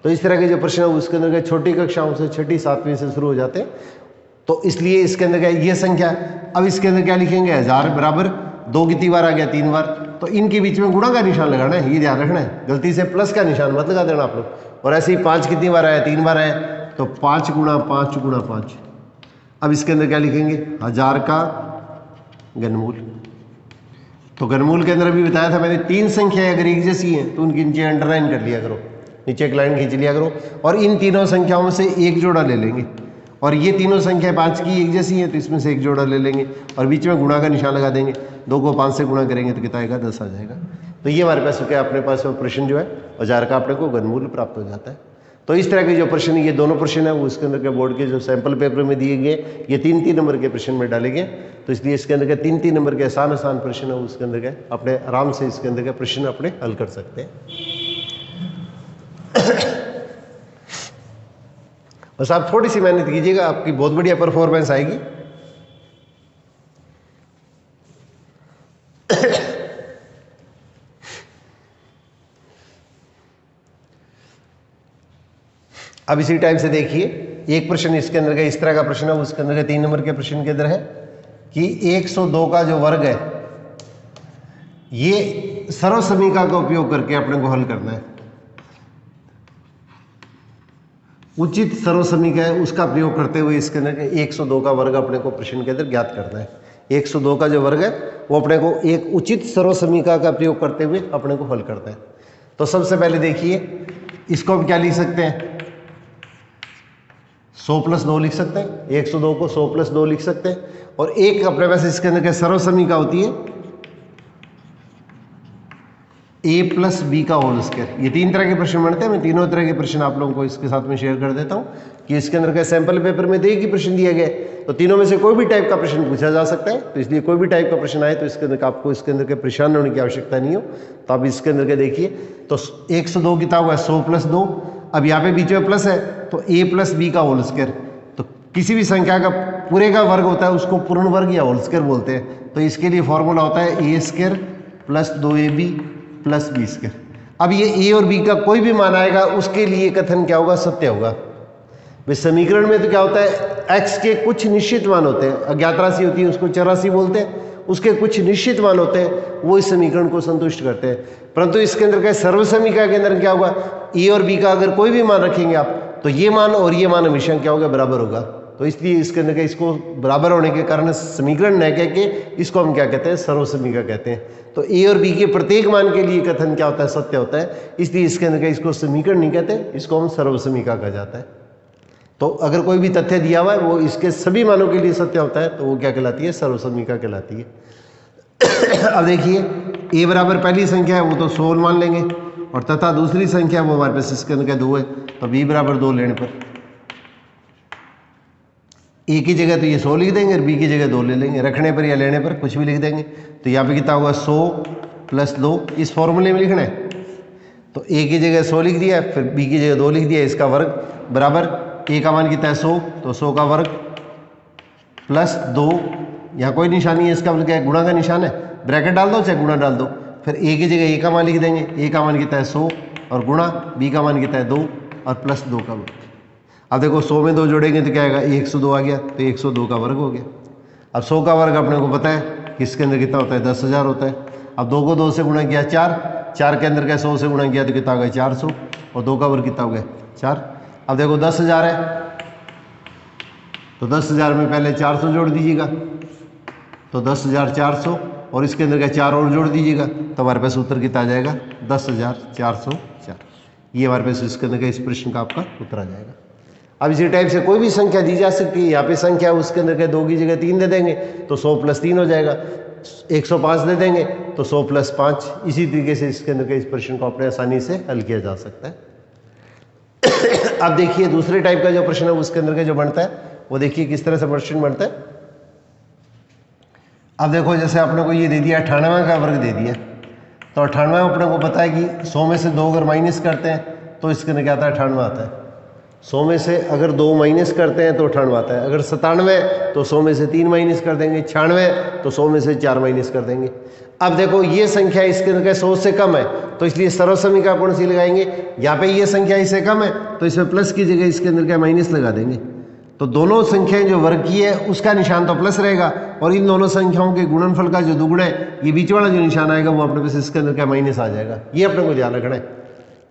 तो इस तरह के जो प्रश्न है उसके अंदर छोटी कक्षाओं से 6ठी 7वीं से शुरू हो जाते हैं। तो इसलिए इसके अंदर क्या ये संख्या, अब इसके अंदर क्या लिखेंगे 1000 बराबर 2 कितनी बार आ गया 3 बार, तो इनके बीच में गुणा का निशान लगाना है, ये ध्यान रखना है, गलती से प्लस का निशान मत लगा देना आप लोग। और ऐसे ही 5 कितनी बार आया 3 बार आया, तो 5 गुणा 5 गुणा 5। अब इसके अंदर क्या लिखेंगे 1000 का घनमूल। तो घनमूल के अंदर अभी बताया था मैंने 3 संख्याएं अगर एक जैसी हैं तो उनकी नीचे अंडरलाइन कर लिया करो, नीचे एक लाइन खींच लिया करो, और इन तीनों संख्याओं से एक जोड़ा ले लेंगे। और ये तीनों संख्या 5 की एक जैसी हैं तो इसमें से एक जोड़ा ले लेंगे और बीच में गुणा का निशान लगा देंगे। 2 को 5 से गुणा करेंगे तो कितना आएगा 10 आ जाएगा। तो ये हमारे पास क्या अपने पास प्रश्न जो है औजार का अपने को घनमूल प्राप्त हो जाता है। तो इस तरह के जो प्रश्न, ये दोनों प्रश्न है वो इसके अंदर के बोर्ड के जो सैंपल पेपर में दिए गए, ये 3-3 नंबर के प्रश्न में डाले गए। तो इसलिए इसके अंदर के 3-3 नंबर के आसान आसान प्रश्न है उसके अंदर के अपने आराम से इसके अंदर के प्रश्न अपने हल कर सकते हैं। बस आप थोड़ी सी मेहनत कीजिएगा, आपकी बहुत बढ़िया परफॉर्मेंस आएगी। अब इसी टाइम से देखिए, एक प्रश्न इसके अंदर का इस तरह का प्रश्न है, उसके अंदर का 3 नंबर के प्रश्न के अंदर है कि 102 का जो वर्ग है ये सर्वसमीका का उपयोग करके अपने को हल करना है। उचित सर्वसमीका है उसका प्रयोग करते हुए इसके अंदर 102 का वर्ग अपने को प्रश्न के अंदर ज्ञात करना है। 102 का जो वर्ग है वो अपने को एक उचित सर्वसमीका का प्रयोग करते हुए अपने को हल करना है। तो सबसे पहले देखिए, इसको हम क्या लिख सकते हैं, 100 + 2 लिख सकते हैं। 102 को 100 + 2 लिख सकते हैं। और एक अपने पास इसके अंदर क्या सर्वसमीका होती है, a + b का होल स्क्वायर। ये 3 तरह के प्रश्न बनते हैं। मैं तीनों तरह के प्रश्न आप लोगों को इसके साथ में शेयर कर देता हूँ कि इसके अंदर का सैंपल पेपर में एक ही प्रश्न दिया गया है, तो तीनों में से कोई भी टाइप का प्रश्न पूछा जा सकता है। तो इसलिए कोई भी टाइप का प्रश्न आए तो इसके अंदर आपको इसके अंदर के परेशान होने की आवश्यकता नहीं हो। तो आप इसके अंदर के देखिए, तो 102 कितना हुआ है, 100 + 2। अब यहाँ पे बीच में प्लस है तो a + b का होल स्क्वायर। तो किसी भी संख्या का पूरे का वर्ग होता है उसको पूर्ण वर्ग या होल स्क्वायर बोलते हैं। तो इसके लिए फॉर्मूला होता है a² + 2ab + b²। अब ये a और b का कोई भी मान आएगा उसके लिए कथन क्या होगा, सत्य होगा। भाई समीकरण में तो क्या होता है, x के कुछ निश्चित मान होते हैं, अज्ञात राशि होती है उसको चर राशि बोलते हैं, उसके कुछ निश्चित मान होते हैं, वो इस समीकरण को संतुष्ट करते हैं। परंतु इसके अंदर क्या सर्वसमीका के अंदर क्या होगा, a और b का अगर कोई भी मान रखेंगे आप तो ये मान और ये मान हमेशा क्या होगा, बराबर होगा। तो इसलिए इसके अंदर इसको बराबर होने के कारण समीकरण न कह के इसको हम क्या कहते हैं, सर्वसमीका कहते हैं। तो a और b के प्रत्येक मान के लिए कथन क्या होता है, सत्य होता है। इसलिए इसके अंदर इसको समीकरण नहीं कहते, इसको हम सर्वसमीका कहा जाता है। तो अगर कोई भी तथ्य दिया हुआ है वो इसके सभी मानों के लिए सत्य होता है तो वो क्या कहलाती है, सर्वसमीका कहलाती है। अब देखिए, a बराबर पहली संख्या है वो तो 100 मान लेंगे, और तथा दूसरी संख्या वो हमारे पास इसके अंदर 2 है, तो b बराबर 2 लेने पर a की जगह तो ये 100 लिख देंगे और b की जगह 2 ले लेंगे, रखने पर या लेने पर कुछ भी लिख देंगे। तो यहाँ पे कितना होगा, 100 + 2 इस फॉर्मूले में लिखना है। तो a की जगह 100 लिख दिया, फिर b की जगह 2 लिख दिया, इसका वर्ग बराबर a का मान कितना है 100, तो 100 का वर्ग प्लस 2, यहाँ कोई निशानी है, इसका क्या है, गुणा का निशान है, ब्रैकेट डाल दो चाहे गुणा डाल दो। फिर a की जगह a का मान लिख देंगे, a का मान कितना है 100 और गुणा b का मान कितना है 2 और प्लस 2 का वर्ग। अब देखो 100 में 2 जोड़ेंगे तो क्या आएगा, 102 आ गया, तो 102 का वर्ग हो गया। अब 100 का वर्ग अपने को पता है कि इसके अंदर कितना होता है, 10,000 होता है। अब 2 को 2 से गुणा किया 4 के अंदर क्या 100 से गुणा किया तो कितना हो गया, 400, और 2 का वर्ग कितना हो गया, 4। अब देखो 10,000 है तो 10,000 में पहले 400 जोड़ दीजिएगा, तो 10,400, और इसके अंदर क्या 4 और जोड़ दीजिएगा, तो हमारे पास उत्तर कितना आ जाएगा, 10,404। ये हमारे पास इसके अंदर का इस प्रश्न का आपका उत्तर आ जाएगा। अब इसी टाइप से कोई भी संख्या दी जा सकती है, यहाँ पे संख्या उसके अंदर क्या 2 की जगह 3 दे देंगे तो 100 + 3 हो जाएगा, 105 दे देंगे तो 100 + 5। इसी तरीके से इसके अंदर के इस प्रश्न को अपने आसानी से हल किया जा सकता है। अब देखिए दूसरे टाइप का जो प्रश्न है उसके अंदर का जो बनता है वो देखिए किस तरह से प्रश्न बनता है। अब देखो जैसे आपने को ये दे दिया 98 का वर्ग दे दिया, तो 98 अपने को पता है कि 100 में से 2 अगर माइनस करते हैं तो इसके अंदर क्या आता है, 98 आता है। 100 में से अगर 2 माइनस करते हैं तो 98 आता है। अगर 97 तो 100 में से 3 माइनस कर देंगे, 96 तो 100 में से 4 माइनस कर देंगे। अब देखो ये संख्या इसके अंदर 100 से कम है तो इसलिए सर्वसमीका कौन सी लगाएंगे, यहाँ पे ये संख्या इससे कम है तो इसमें प्लस की जगह इसके अंदर क्या माइनस लगा देंगे। तो दोनों संख्याएं जो वर्गीय है उसका निशान तो प्लस रहेगा, और इन दोनों संख्याओं के गुणनफल का जो दुगुना है ये बीच वाला जो निशान आएगा वो अपने पास इसके अंदर क्या माइनस आ जाएगा। ये अपने को ध्यान रखना है,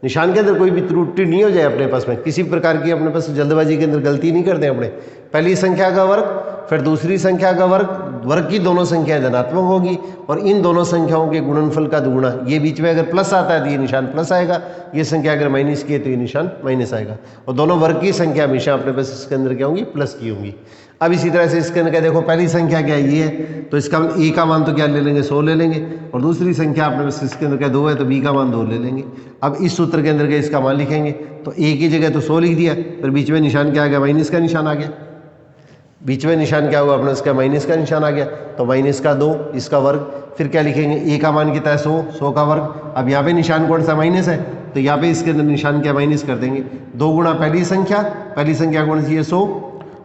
निशान के अंदर कोई भी त्रुटि नहीं हो जाए अपने पास में, किसी प्रकार की अपने पास जल्दबाजी के अंदर गलती नहीं करते अपने। पहली संख्या का वर्ग फिर दूसरी संख्या का वर्ग की दोनों संख्याएं धनात्मक होगी, और इन दोनों संख्याओं के गुणनफल का दुगुना, ये बीच में अगर प्लस आता है तो ये निशान प्लस आएगा, ये संख्या अगर माइनस की है तो ये निशान माइनस आएगा, और दोनों वर्ग की संख्या हमेशा अपने पास इसके अंदर क्या होंगी, प्लस की होंगी। अब इसी तरह से इसके अंदर क्या देखो, पहली संख्या क्या है, ये है, तो इसका ए का मान तो क्या ले लेंगे, 100 ले लेंगे, और दूसरी संख्या आपने बस इसके अंदर क्या 2 है, तो बी का मान 2 ले लेंगे। अब इस सूत्र के अंदर क्या इसका मान लिखेंगे, तो ए की जगह तो 100 लिख दिया, फिर बीच में निशान क्या आ गया, माइनस का निशान आ गया। बीच में निशान क्या हुआ अपना, इसका माइनस का निशान आ गया, तो माइनस का 2 इसका वर्ग, फिर क्या लिखेंगे, ए का मान कितना है 100 का वर्ग। अब यहाँ पे निशान कौन सा, माइनस है, तो यहाँ पे इसके अंदर निशान क्या माइनस कर देंगे, 2 गुणा पहली संख्या कौन सी है 100,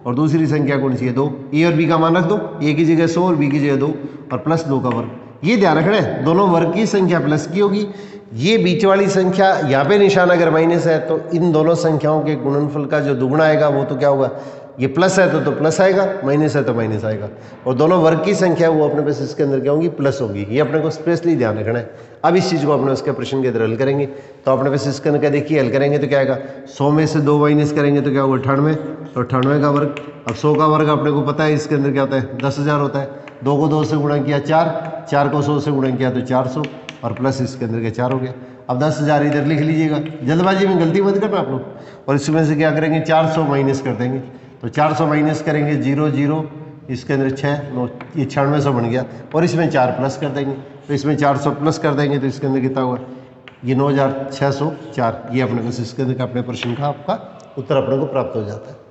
और दूसरी संख्या कौन सी है 2। ए और बी का मान रख दो, ए की जगह 100 और बी की जगह 2, और प्लस 2 का वर्ग। ये ध्यान रखना है, दोनों वर्ग की संख्या प्लस की होगी। ये बीच वाली संख्या यहाँ पे निशान अगर माइनस है, तो इन दोनों संख्याओं के गुणनफल का जो दुगुना आएगा वो तो क्या होगा, ये प्लस है तो प्लस आएगा, माइनस है तो माइनस आएगा, और दोनों वर्ग की संख्या वो अपने पास इसके अंदर क्या होगी, प्लस होगी। ये अपने को स्पेशली ध्यान रखना है। अब इस चीज़ को अपने उसके प्रश्न के अंदर हल करेंगे, तो अपने पास इसके अंदर क्या देखिए, हल करेंगे तो क्या आएगा, 100 में से 2 माइनस करेंगे तो क्या होगा 98, तो 98 का वर्ग। अब 100 का वर्ग अपने को पता है इसके अंदर क्या होता है, 10,000 होता है। 2 को 2 से गुणा किया 4, 4 को 100 से गुणा किया तो 400, और प्लस इसके अंदर क्या 4 हो गया। अब 10,000 इधर लिख लीजिएगा, जल्दबाजी में गलती मत करना आप लोग। और इसमें से क्या करेंगे, 400 माइनस कर देंगे, तो 400 माइनस करेंगे 0 0, इसके अंदर 6 9, ये 9600 बन गया, और इसमें 4 प्लस कर देंगे, तो इसमें 400 प्लस कर देंगे, तो इसके अंदर कितना हुआ, ये 9604। ये अपने को इसके अंदर का अपने प्रश्न का आपका उत्तर अपने को प्राप्त हो जाता है।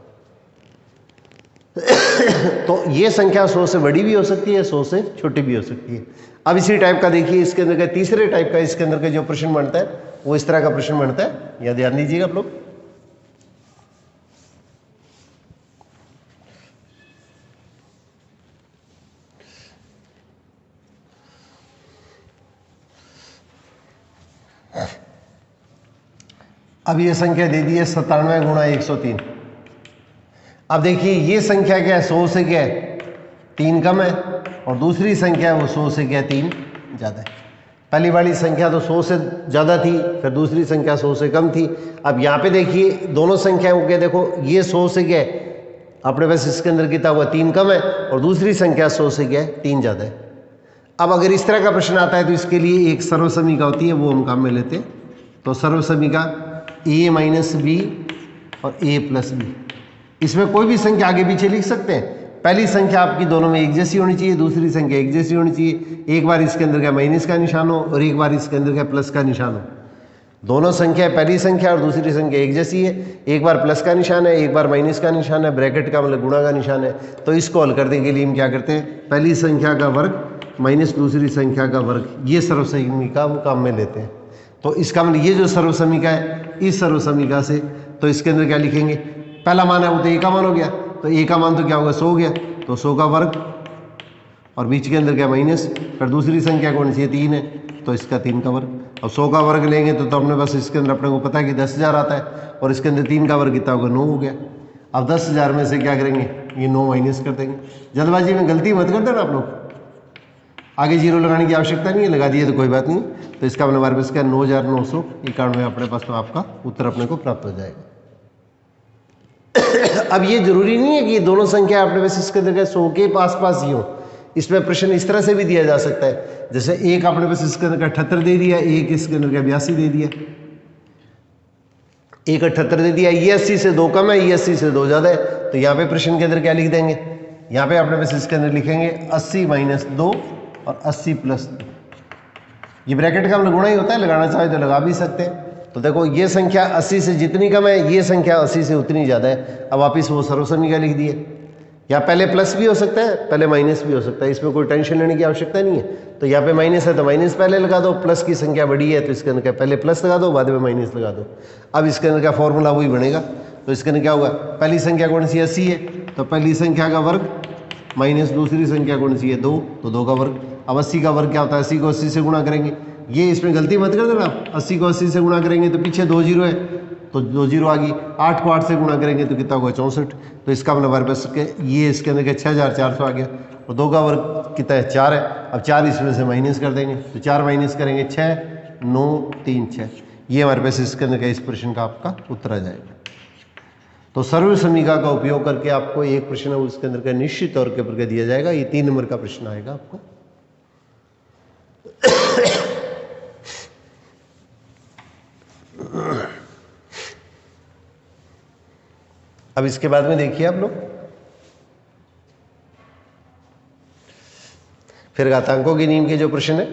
तो ये संख्या 100 से बड़ी भी हो सकती है, 100 से छोटी भी हो सकती है। अब इसी टाइप का देखिए इसके अंदर का तीसरे टाइप का इसके अंदर का जो प्रश्न बनता है वो इस तरह का प्रश्न बनता है, या ध्यान दीजिएगा आप लोग। अब ये संख्या दे दी है 97 गुणा 103। अब देखिए ये संख्या क्या है, 100 से क्या है 3 कम है, और दूसरी संख्या है वो 100 से क्या है 3 ज़्यादा है। पहली वाली संख्या तो 100 से ज़्यादा थी, फिर दूसरी संख्या 100 से कम थी। अब यहाँ पे देखिए दोनों संख्याओं के देखो, ये 100 से क्या है अपने पास इसके अंदर कितना हुआ 3 कम है, और दूसरी संख्या 100 से क्या है 3 ज़्यादा है। अब अगर इस तरह का प्रश्न आता है तो इसके लिए एक सर्वसमीका होती है, वो हम काम में लेते हैं। तो सर्वसमीका a माइनस बी और a प्लस बी, इसमें कोई भी संख्या आगे पीछे लिख सकते हैं। पहली संख्या आपकी दोनों में एक जैसी होनी चाहिए, दूसरी संख्या एक जैसी होनी चाहिए। एक बार इसके अंदर क्या माइनस का निशान हो, और एक बार इसके अंदर क्या प्लस का निशान हो। दोनों संख्या, पहली संख्या और दूसरी संख्या एक जैसी है, एक बार प्लस का निशान है, एक बार माइनस का निशान है, ब्रैकेट का मतलब गुणा का निशान है। तो इसको हल करने के लिए हम क्या करते हैं, पहली संख्या का वर्ग माइनस दूसरी संख्या का वर्ग, ये सर्वसमीका हम काम में लेते हैं। तो इसका मतलब ये जो सर्वसमीका है, इस सर्वसमीका से तो इसके अंदर क्या लिखेंगे, पहला मान है वो तो ए का मान हो गया, तो ए का मान तो क्या होगा 100 हो गया, तो 100 का वर्ग, और बीच के अंदर क्या माइनस, फिर दूसरी संख्या कौन सी है 3 है, तो इसका 3 का वर्ग। अब 100 का वर्ग लेंगे तो अपने पास इसके अंदर अपने को पता है कि 10,000 आता है, और इसके अंदर 3 का वर्ग कितना होगा 9 हो गया। अब 10,000 में से क्या करेंगे, ये 9 माइनस कर देंगे। जल्दबाजी में गलती मत कर देना आप लोग, आगे जीरो लगाने की आवश्यकता नहीं है, लगा दिए तो कोई बात नहीं। तो इसका मतलब हमारे पास क्या 9,991 अपने पास तो आपका उत्तर अपने को प्राप्त हो जाएगा। अब ये जरूरी नहीं है कि दोनों संख्या अपने पास इसके अंदर 100 के पास ही हो। इसमें प्रश्न इस तरह से भी दिया जा सकता है, जैसे एक अपने पास इसके अंदर 78 दे दिया, एक इसके अंदर 82 दे दिया, एक 78 दे दिया, ये 80 से 2 कम है, ये 80 से 2 ज़्यादा है। तो यहाँ पे प्रश्न के अंदर क्या लिख देंगे, यहाँ पे अपने पास इसके अंदर लिखेंगे 80 माइनस 2 और 80 प्लस 2। ये ब्रैकेट का गुणा ही होता है, लगाना चाहे तो लगा भी सकते हैं। तो देखो ये संख्या 80 से जितनी कम है, ये संख्या 80 से उतनी ज़्यादा है। अब वापिस वो सर्वसमीका लिख दिए, या पहले प्लस भी हो सकता है, पहले माइनस भी हो सकता है, इसमें कोई टेंशन लेने की आवश्यकता नहीं है। तो यहाँ पे माइनस है तो माइनस पहले लगा दो, प्लस की संख्या बड़ी है तो इसके अंदर क्या पहले प्लस लगा दो, बाद में माइनस लगा दो। अब इसके अंदर क्या फॉर्मूला वही बनेगा। तो इसके अंदर क्या होगा, पहली संख्या कौन सी 80 है, तो पहली संख्या का वर्ग माइनस दूसरी संख्या कौन सी है 2, तो 2 का वर्ग। अब 80 का वर्ग क्या होता है, 80 को 80 से गुणा करेंगे, ये इसमें गलती मत कर देना, 80 को 80 से गुणा करेंगे तो पीछे 2 जीरो है, तो 2 जीरो आ गई। 8 को 8 से गुणा करेंगे तो कितना होगा 64। तो इसका मतलब हमारे पास ये इसके अंदर के 6400 आ गया, और 2 का वर्ग कितना है 4 है। अब 4 इसमें से माइनस कर देंगे, तो 4 माइनस करेंगे 6 9 3 6, ये हमारे पास इसके अंदर का इस प्रश्न का आपका उत्तर आ जाएगा। तो सर्वसमीका का उपयोग करके आपको एक प्रश्न उसके अंदर का निश्चित तौर के ऊपर दिया जाएगा, ये 3 नंबर का प्रश्न आएगा आपको। अब इसके बाद में देखिए आप लोग, फिर घातांकों के नियम के जो प्रश्न है,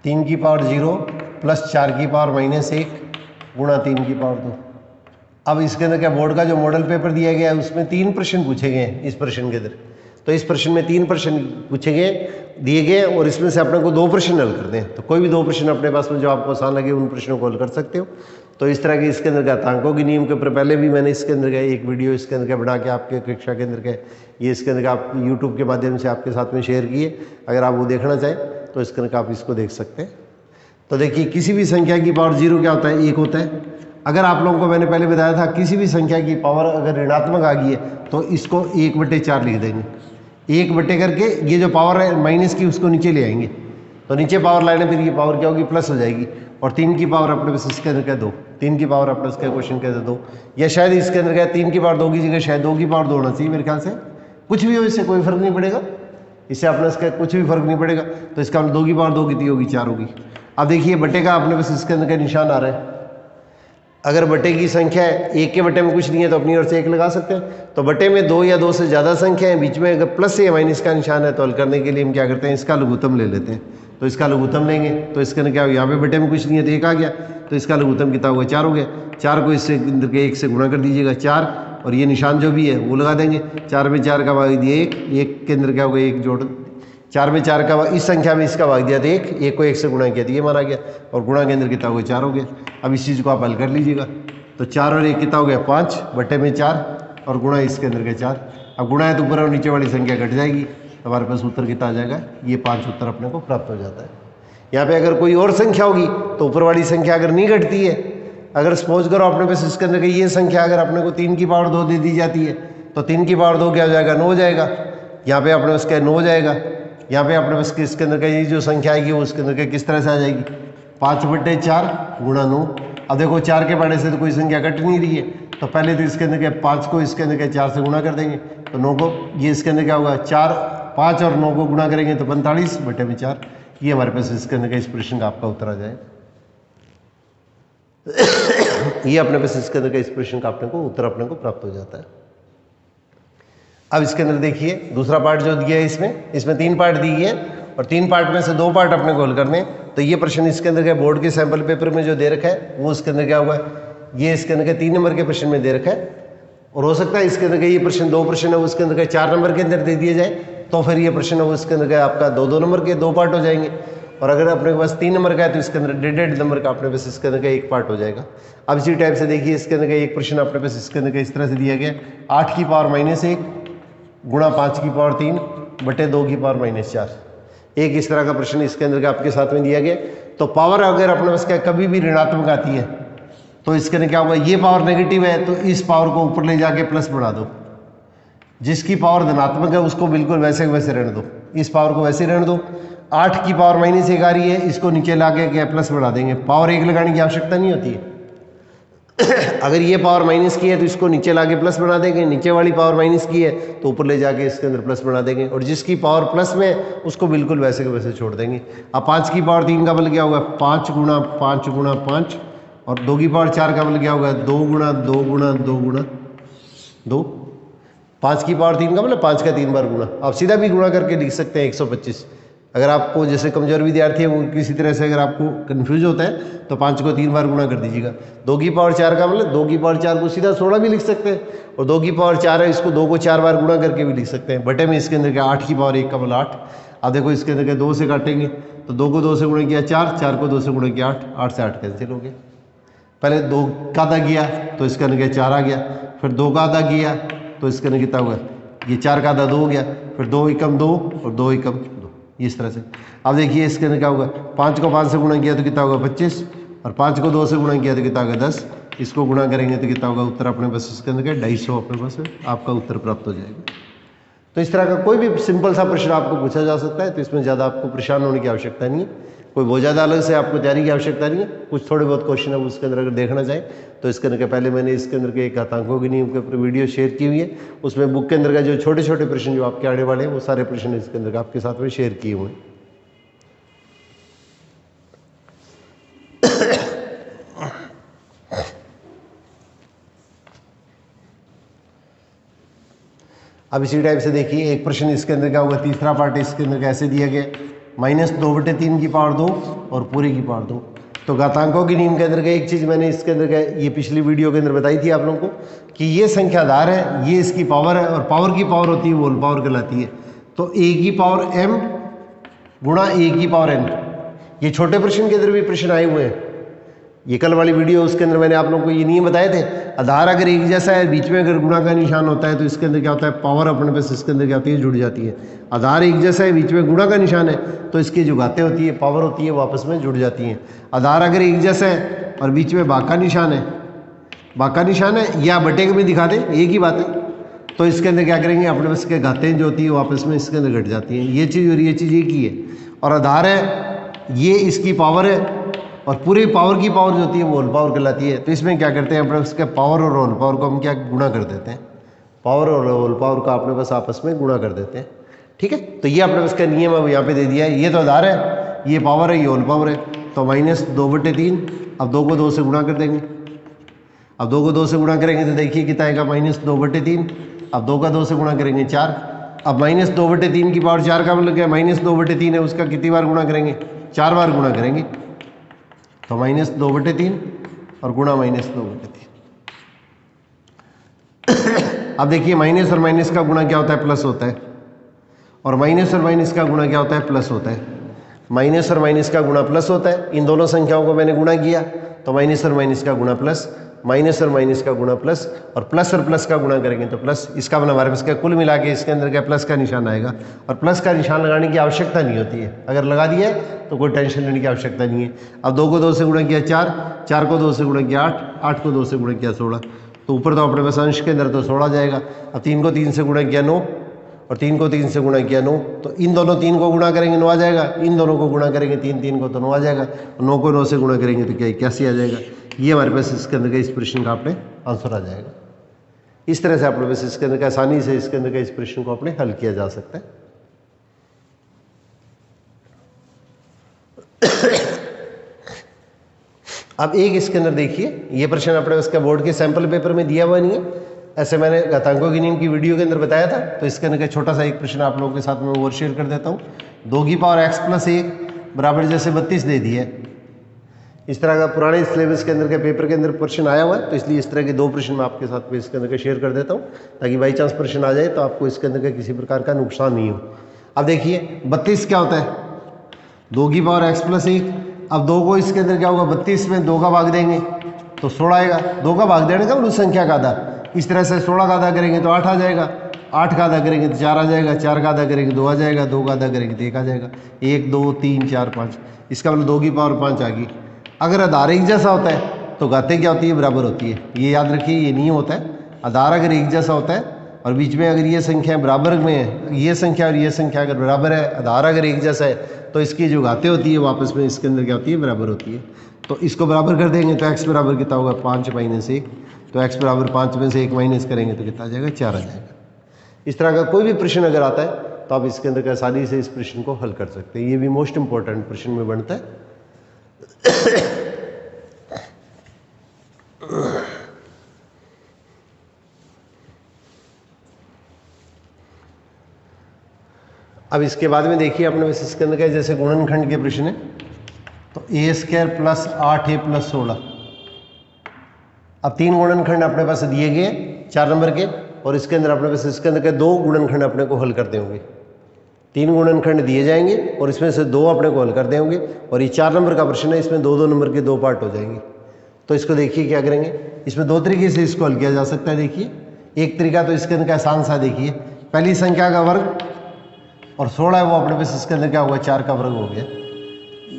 3 की पावर 0 प्लस 4 की पावर -1 गुणा 3 की पावर 2। अब इसके अंदर क्या बोर्ड का जो मॉडल पेपर दिया गया है उसमें 3 प्रश्न पूछे गए हैं इस प्रश्न के अंदर। तो इस प्रश्न में 3 प्रश्न पूछे गए दिए गए और इसमें से अपने को 2 प्रश्न हल करते हैं। तो कोई भी 2 प्रश्न अपने पास में जो आपको आसान लगे उन प्रश्नों को हल कर सकते हो। तो इस तरह के इसके अंदर घातांकों के नियम के ऊपर पहले भी मैंने इसके अंदर का एक वीडियो इसके अंदर का बना के आपके कक्षा के अंदर का ये इसके अंदर का आप यूट्यूब के माध्यम से आपके साथ में शेयर किए। अगर आप वो देखना चाहें तो इसके अंदर आप इसको देख सकते हैं। तो देखिए किसी भी संख्या की पावर 0 क्या होता है, 1 होता है। अगर आप लोगों को मैंने पहले बताया था किसी भी संख्या की पावर अगर ऋणात्मक आ गई है तो इसको 1/4 लिख देंगे। 1 बटे करके ये जो पावर है माइनस की उसको नीचे ले आएंगे तो नीचे पावर लाने फिर ये पावर क्या होगी, प्लस हो जाएगी। और 3 की पावर अपने पास इसके अंदर क्या 2, 3 की पावर अपने इसका क्वेश्चन कहते 2, या शायद इसके अंदर क्या 3 की पावर 2 की जगह शायद 2 की पावर 2 होना चाहिए मेरे ख्याल से। कुछ भी हो इससे कोई फर्क नहीं पड़ेगा, इससे अपने इसका कुछ भी फर्क नहीं पड़ेगा। तो इसका 2 की पावर 2 कितनी होगी, 4 होगी। अब देखिए बटे का अपने पास इसके अंदर का निशान आ रहा है। अगर बटे की संख्या है, 1 के बटे में कुछ नहीं है तो अपनी ओर से 1 लगा सकते हैं। तो बटे में 2 या 2 से ज़्यादा संख्या है, बीच में अगर प्लस या माइनस का निशान है तो हल करने के लिए हम क्या करते हैं, इसका लघुत्तम ले लेते हैं। तो इसका लघुत्तम लेंगे तो इसके अंदर क्या हो, यहाँ पे बटे में कुछ नहीं है तो 1 आ गया, तो इसका लघुत्तम कितना होगा, 4 हो गया। 4 को इससे अंदर के 1 से गुणा कर दीजिएगा 4, और ये निशान जो भी है वो लगा देंगे। 4 में 4 का भाग दिया 1, 1 के अंदर क्या होगा 1 जोड़, 4 में 4 का इस संख्या में इसका भाग दिया तो 1, 1 को 1 से गुणा किया तो ये माना गया, और गुणा के अंदर कितना हो गया 4 हो गया। अब इस चीज़ को आप हल कर लीजिएगा। तो 4 और 1 कितना हो गया 5 बटे में 4, और गुणा इसके अंदर के 4। अब गुणा है तो ऊपर और नीचे वाली संख्या घट जाएगी, तो हमारे पास उत्तर कितना आ जाएगा, ये 5 उत्तर अपने को प्राप्त हो जाता है। यहाँ पे अगर कोई और संख्या होगी तो ऊपर वाली संख्या अगर नहीं घटती है, अगर सपोज करो अपने पास इसके अंदर ये संख्या अगर अपने को 3 की पावर 2 दे दी जाती है तो 3 की पावर 2 क्या हो जाएगा, 9 हो जाएगा। यहाँ पे अपने पास क्या 9 हो जाएगा। यहाँ पे अपने पास इसके अंदर का ये जो संख्या आएगी वो उसके अंदर किस तरह से आ जाएगी, 5/4 गुणा 9। अब देखो 4 के बढ़ने से तो कोई संख्या घट नहीं रही है, तो पहले तो इसके अंदर क्या 5 को इसके अंदर क्या 4 से गुणा कर देंगे तो 9 को ये इसके अंदर क्या होगा 4, 5 और 9 को गुणा करेंगे तो 45 बटे में 4। ये हमारे पास इसके अंदर का इस प्रश्न का आपका उत्तर आ जाएगा। ये अपने पास इसके अंदर का इस प्रश्न का अपने को उत्तर अपने को प्राप्त हो जाता है। अब इसके अंदर देखिए दूसरा पार्ट जो दिया है इसमें 3 पार्ट दिए हैं और 3 पार्ट में से 2 पार्ट अपने को हल करने हैं। तो ये प्रश्न इसके अंदर के बोर्ड के सैंपल पेपर में जो दे रखा है वो इसके अंदर क्या होगा, ये इसके अंदर के 3 नंबर के प्रश्न में दे रखा है, और हो सकता है इसके अंदर के ये प्रश्न 2 प्रश्न है उसके अंदर के 4 नंबर के अंदर दे दिए जाए, तो फिर ये प्रश्न है उसके अंदर का आपका 2-2 नंबर के 2 पार्ट हो जाएंगे। और अगर अपने पास 3 नंबर का है तो इसके अंदर 1.5 नंबर का अपने पास इसके अंदर का 1 पार्ट हो जाएगा। अब इसी टाइप से देखिए इसके अंदर का एक प्रश्न अपने पास इसके अंदर का इस तरह से दिया गया, 8 की पावर -1 गुणा 5 की पावर 3 बटे 2 की पावर -4। एक इस तरह का प्रश्न इसके अंदर का आपके साथ में दिया गया। तो पावर अगर अपने पास क्या कभी भी ऋणात्मक आती है तो इसके अंदर क्या होगा, ये पावर नेगेटिव है तो इस पावर को ऊपर ले जाके प्लस बढ़ा दो, जिसकी पावर धनात्मक है उसको बिल्कुल वैसे वैसे रहने दो, इस पावर को वैसे रहने दो। 8 की पावर -1 आ रही है, इसको नीचे ला के क्या प्लस बढ़ा देंगे, पावर 1 लगाने की आवश्यकता नहीं होती है। अगर ये पावर माइनस की है तो इसको नीचे ला के प्लस बना देंगे, नीचे वाली पावर माइनस की है तो ऊपर ले जाके इसके अंदर प्लस बना देंगे, और जिसकी पावर प्लस में है उसको बिल्कुल वैसे के वैसे छोड़ देंगे। अब 5 की पावर 3 का बल क्या होगा, 5 गुणा 5 गुणा 5, और 2 की पावर 4 का बल क्या होगा, 2 गुणा 2 गुणा 2 गुणा 2। 5 की पावर 3 का मतलब 5 का 3 बार गुणा, आप सीधा भी गुणा करके लिख सकते हैं 125। अगर आपको जैसे कमजोर विद्यार्थी है वो किसी तरह से अगर आपको कंफ्यूज होता है तो 5 को 3 बार गुणा कर दीजिएगा। 2 की पावर 4 का मतलब 2 की पावर 4 को सीधा 16 भी लिख सकते हैं, और 2 की पावर 4 है इसको 2 को 4 बार गुणा करके भी लिख सकते हैं। बटे में इसके अंदर क्या 8 की पावर 1 का मतलब 8। अब देखो इसके अंदर क्या 2 से काटेंगे तो 2 को 2 से गुणा किया 4, 4 को 2 से गुणा किया 8, 8 से 8 कैंसिल हो गया। पहले 2 का आधा किया तो इसके अंदर क्या 4 आ गया, फिर 2 का आधा किया तो इसके अंदर कितना होगा, ये 4 का आधा 2 हो गया, फिर 2 एकम 2 और 2 एकम 2, इस तरह से। अब देखिए इसके अंदर क्या होगा, 5 को 5 से गुणा किया तो कितना होगा 25, और 5 को 2 से गुणा किया तो कितना होगा 10, इसको गुणा करेंगे तो कितना होगा, उत्तर अपने पास इसके अंदर क्या 250 अपने पास आपका उत्तर प्राप्त हो जाएगा। तो इस तरह का कोई भी सिंपल सा प्रश्न आपको पूछा जा सकता है, तो इसमें ज़्यादा आपको परेशान होने की आवश्यकता नहीं है, कोई बहुत ज़्यादा अलग से आपको तैयारी की आवश्यकता नहीं है। कुछ थोड़े बहुत क्वेश्चन है उसके अंदर अगर देखना चाहें तो इसके अंदर पहले मैंने इसके अंदर के घातांकों के नियम के ऊपर वीडियो शेयर की हुई है, उसमें बुक के अंदर का जो छोटे छोटे प्रश्न जो आपके आने वाले हैं वो सारे प्रश्न इसके अंदर आपके साथ में शेयर किए हुए हैं। अब इसी टाइप से देखिए एक प्रश्न इसके अंदर क्या होगा, तीसरा पार्ट इसके अंदर कैसे दिया गया, -2/3 की पावर 2 और पूरे की पावर 2। तो घातांकों की नियम के अंदर का एक चीज़ मैंने इसके अंदर का ये पिछली वीडियो के अंदर बताई थी आप लोगों को कि ये संख्याधार है, ये इसकी पावर है और पावर की पावर होती है होल पावर कहलाती है। तो a की पावर m गुणा a की पावर n, ये छोटे प्रश्न के अंदर भी प्रश्न आए हुए हैं। ये कल वाली वीडियो उसके अंदर मैंने आप लोगों को ये नियम बताए थे, आधार अगर एक जैसा है बीच में अगर गुणा का निशान होता है तो इसके अंदर क्या होता है, पावर अपने पास इसके अंदर क्या होती है, जुड़ जाती है। आधार एक जैसा है बीच में गुणा का निशान है तो इसकी जो घातें होती है, पावर होती है, वापस में जुड़ जाती हैं। आधार अगर एक जैसा है और बीच में भाग का निशान है, भाग का निशान है या बटे में दिखा दें, एक ही बात है, तो इसके अंदर क्या करेंगे, अपने पास के घातें जो होती है वापस में इसके अंदर घट जाती हैं। ये चीज़ और ये चीज़ एक ही है। और आधार है, ये इसकी पावर है और पूरी पावर की पावर जो होती है वो होल पावर कहलाती है। तो इसमें क्या करते हैं, अपने उसके पावर और होल पावर को हम क्या गुणा कर देते हैं, पावर और होल पावर को अपने पास आपस में गुणा कर देते हैं। ठीक है, तो ये अपने पास का नियम है यहाँ पे दे दिया है। ये तो आधार है, ये पावर है, ये होल पावर है। तो -2/3, अब 2 को 2 से गुणा कर देंगे। अब 2 को 2 से गुणा करेंगे तो देखिए कितना आएगा, -2/3। अब 2 का 2 से गुणा करेंगे 4। अब -2/3 की पावर 4 का मतलब क्या, -2/3 है, उसका कितनी बार गुणा करेंगे, 4 बार गुणा करेंगे। तो -2/3 और गुणा -2/3। अब देखिए माइनस और माइनस का गुणा क्या होता है, प्लस होता है। और माइनस और माइनस का गुणा क्या होता है, प्लस होता है। माइनस और माइनस का गुणा प्लस होता है। इन दोनों संख्याओं को मैंने गुणा किया तो माइनस और माइनस का गुणा प्लस, माइनस और माइनस का गुणा प्लस, और प्लस का गुणा करेंगे तो प्लस। इसका मतलब हमारे पास क्या, कुल मिला के इसके अंदर क्या प्लस का निशान आएगा। और प्लस का निशान लगाने की आवश्यकता नहीं होती है, अगर लगा दिया है तो कोई टेंशन लेने की आवश्यकता नहीं है। अब 2 को 2 से गुणा किया 4, 4 को 2 से गुणा किया 8, 8 को 2 से गुणा किया 16। तो ऊपर तो अपने पास अंश के अंदर तो 16 जाएगा। अब 3 को 3 से गुणा किया 9 और 3 को 3 से गुणा किया 9। तो इन दोनों 3 को गुणा करेंगे 9 आ जाएगा, इन दोनों को गुणा करेंगे 3 को तो 9 आ जाएगा। 9 को 9 से गुणा करेंगे तो क्या 81 आ जाएगा। ये हमारे पास इसके अंदर का इस प्रश्न का अपने आंसर आ जाएगा। इस तरह से अपने पास इसके अंदर का आसानी से इसके अंदर का इस प्रश्न को अपने हल किया जा सकता है। अब एक इसके अंदर देखिए, ये प्रश्न अपने उसका बोर्ड के सैंपल पेपर में दिया हुआ नहीं है, ऐसे मैंने घातांकों की नियम की वीडियो के अंदर बताया था। तो इसके अंदर का छोटा सा एक प्रश्न आप लोगों के साथ में और शेयर कर देता हूँ। 2 की पावर x + 1 बराबर जैसे 32 दे दी है। इस तरह का पुराने सिलेबस के अंदर के पेपर के अंदर प्रश्न आया हुआ है, तो इसलिए इस तरह के 2 प्रश्न मैं आपके साथ में इसके अंदर का शेयर कर देता हूँ, ताकि बाई चांस प्रश्न आ जाए तो आपको इसके अंदर का किसी प्रकार का नुकसान नहीं हो। अब देखिए 32 क्या होता है, 2 की पावर x + 1। अब 2 को इसके अंदर क्या होगा, 32 में 2 का भाग देंगे तो 16 आएगा। 2 का भाग देने का मतलब संख्या का आधा। इस तरह से 16 का आधा करेंगे तो 8 आ जाएगा, 8 का आधा करेंगे तो 4 आ जाएगा, 4 का आधा करेंगे 2 आ जाएगा, 2 का आधा करेंगे तो 1 आ जाएगा। 1 2 3 4 5, इसका मतलब 2 की पावर 5 आ गई। अगर आधार एक जैसा होता है तो घातें क्या होती है, बराबर होती है। ये याद रखिए, ये नियम होता है। आधार अगर एक जैसा होता है और बीच में अगर ये संख्या बराबर में है, ये संख्या और ये संख्या अगर बराबर है, आधार अगर एक जैसा है, तो इसकी जो घातें होती है वापस में इसके अंदर क्या होती है, बराबर होती है। तो इसको बराबर कर देंगे तो x बराबर कितना होगा, 5 - 1। तो x बराबर 5 में से 1 माइनस करेंगे तो कितना आ जाएगा, 4 आ जाएगा। इस तरह का कोई भी प्रश्न अगर आता है तो आप इसके अंदर आसानी से इस प्रश्न को हल कर सकते हैं। ये भी मोस्ट इंपॉर्टेंट प्रश्न में बनता है। अब इसके बाद में देखिए अपने पास इसके अंदर जैसे गुणनखंड के प्रश्न है, तो a² + 8a + 16। अब 3 गुणनखंड अपने पास दिए गए 4 नंबर के, और इसके अंदर अपने पास इसके अंदर 2 गुणनखंड अपने को हल करते होंगे। 3 गुणनखंड दिए जाएंगे और इसमें से 2 अपने को हल करते होंगे, और ये 4 नंबर का प्रश्न है, इसमें 2-2 नंबर के 2 पार्ट हो जाएंगे। तो इसको देखिए क्या करेंगे, इसमें 2 तरीके से इसको हल किया जा सकता है। देखिए एक तरीका तो इसके अंदर का आसान सा, देखिए पहली संख्या का वर्ग और 16 है वो अपने पास इसके अंदर क्या होगा, 4 का वर्ग हो गया।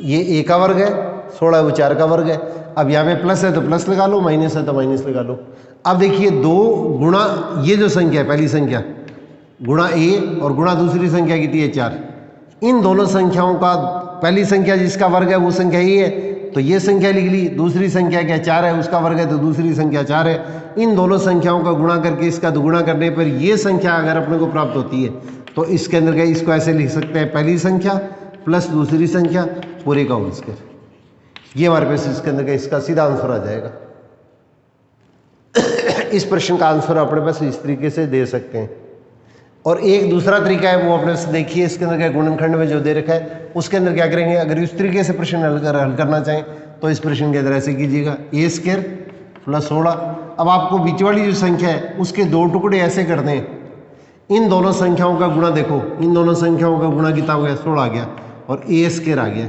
ये a का वर्ग है, 16 है वो 4 का वर्ग है। अब यहाँ पे प्लस है तो प्लस लगा लो, माइनस है तो माइनस लगा लो। अब देखिए 2 गुणा ये जो संख्या है, पहली संख्या गुणा a और गुणा दूसरी संख्या कितनी है, 4। इन दोनों संख्याओं का पहली संख्या जिसका वर्ग है वो संख्या ये है, तो ये संख्या लिख ली। दूसरी संख्या क्या 4 है, उसका वर्ग है तो दूसरी संख्या 4 है। इन दोनों संख्याओं का गुणा करके इसका दुगुणा करने पर ये संख्या अगर अपने को प्राप्त होती है, तो इसके अंदर का इसको ऐसे लिख सकते हैं, पहली संख्या प्लस दूसरी संख्या पूरे का होल स्क्वायर। ये हमारे पास इसके अंदर का इसका सीधा आंसर आ जाएगा। इस प्रश्न का आंसर अपने पास इस तरीके से दे सकते हैं। और एक दूसरा तरीका है वो अपने से देखिए, इसके अंदर क्या गुणनखंड में जो दे रखा है उसके अंदर क्या करेंगे, अगर इस तरीके से प्रश्न हल करना चाहें तो इस प्रश्न के अंदर ऐसे कीजिएगा ए स्क्वायर प्लस 16। अब आपको बीच वाली जो संख्या है उसके दो टुकड़े ऐसे कर दें, इन दोनों संख्याओं का गुणा देखो, इन दोनों संख्याओं का गुणा कितना हो गया, 16 आ गया और ए स्क्वायर आ गया।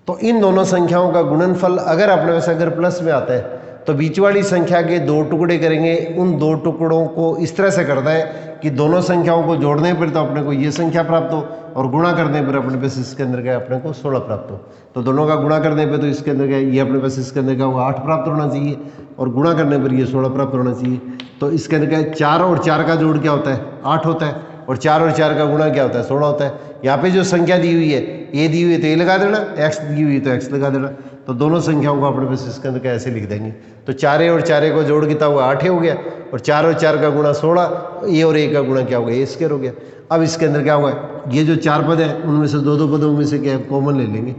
तो इन दोनों संख्याओं का गुणनफल अगर अपने वैसे अगर प्लस में आता है तो बीच वाली संख्या के दो टुकड़े करेंगे, उन दो टुकड़ों को इस तरह से करता है कि दोनों संख्याओं को जोड़ने पर तो अपने को ये संख्या प्राप्त हो और गुणा करने पर अपने पास इसके अंदर क्या अपने को 16 प्राप्त हो। तो दोनों का गुणा करने पे तो इसके अंदर क्या ये अपने पास इसके अंदर क्या होगा 8 प्राप्त होना चाहिए और गुणा करने पर ये 16 प्राप्त होना चाहिए। तो इसके अंदर क्या 4 और 4 का जोड़ क्या होता है 8 होता है और 4 और 4 का गुणा क्या होता है 16 होता है। यहाँ पे जो संख्या दी हुई है ए दी हुई है तो ए लगा देना, एक्स दी हुई है तो एक्स लगा देना। तो दोनों संख्याओं को अपने पास इसके अंदर क्या ऐसे लिख देंगे। तो 4 और 4 को जोड़ कितना हुआ 8 हो गया और 4 और 4 का गुणा 16, ए और ए का गुणा क्या हो गया ए स्क्वायर हो गया। अब इसके अंदर क्या हुआ ये जो 4 पद है उनमें से दो पदों में से क्या कॉमन ले लेंगे।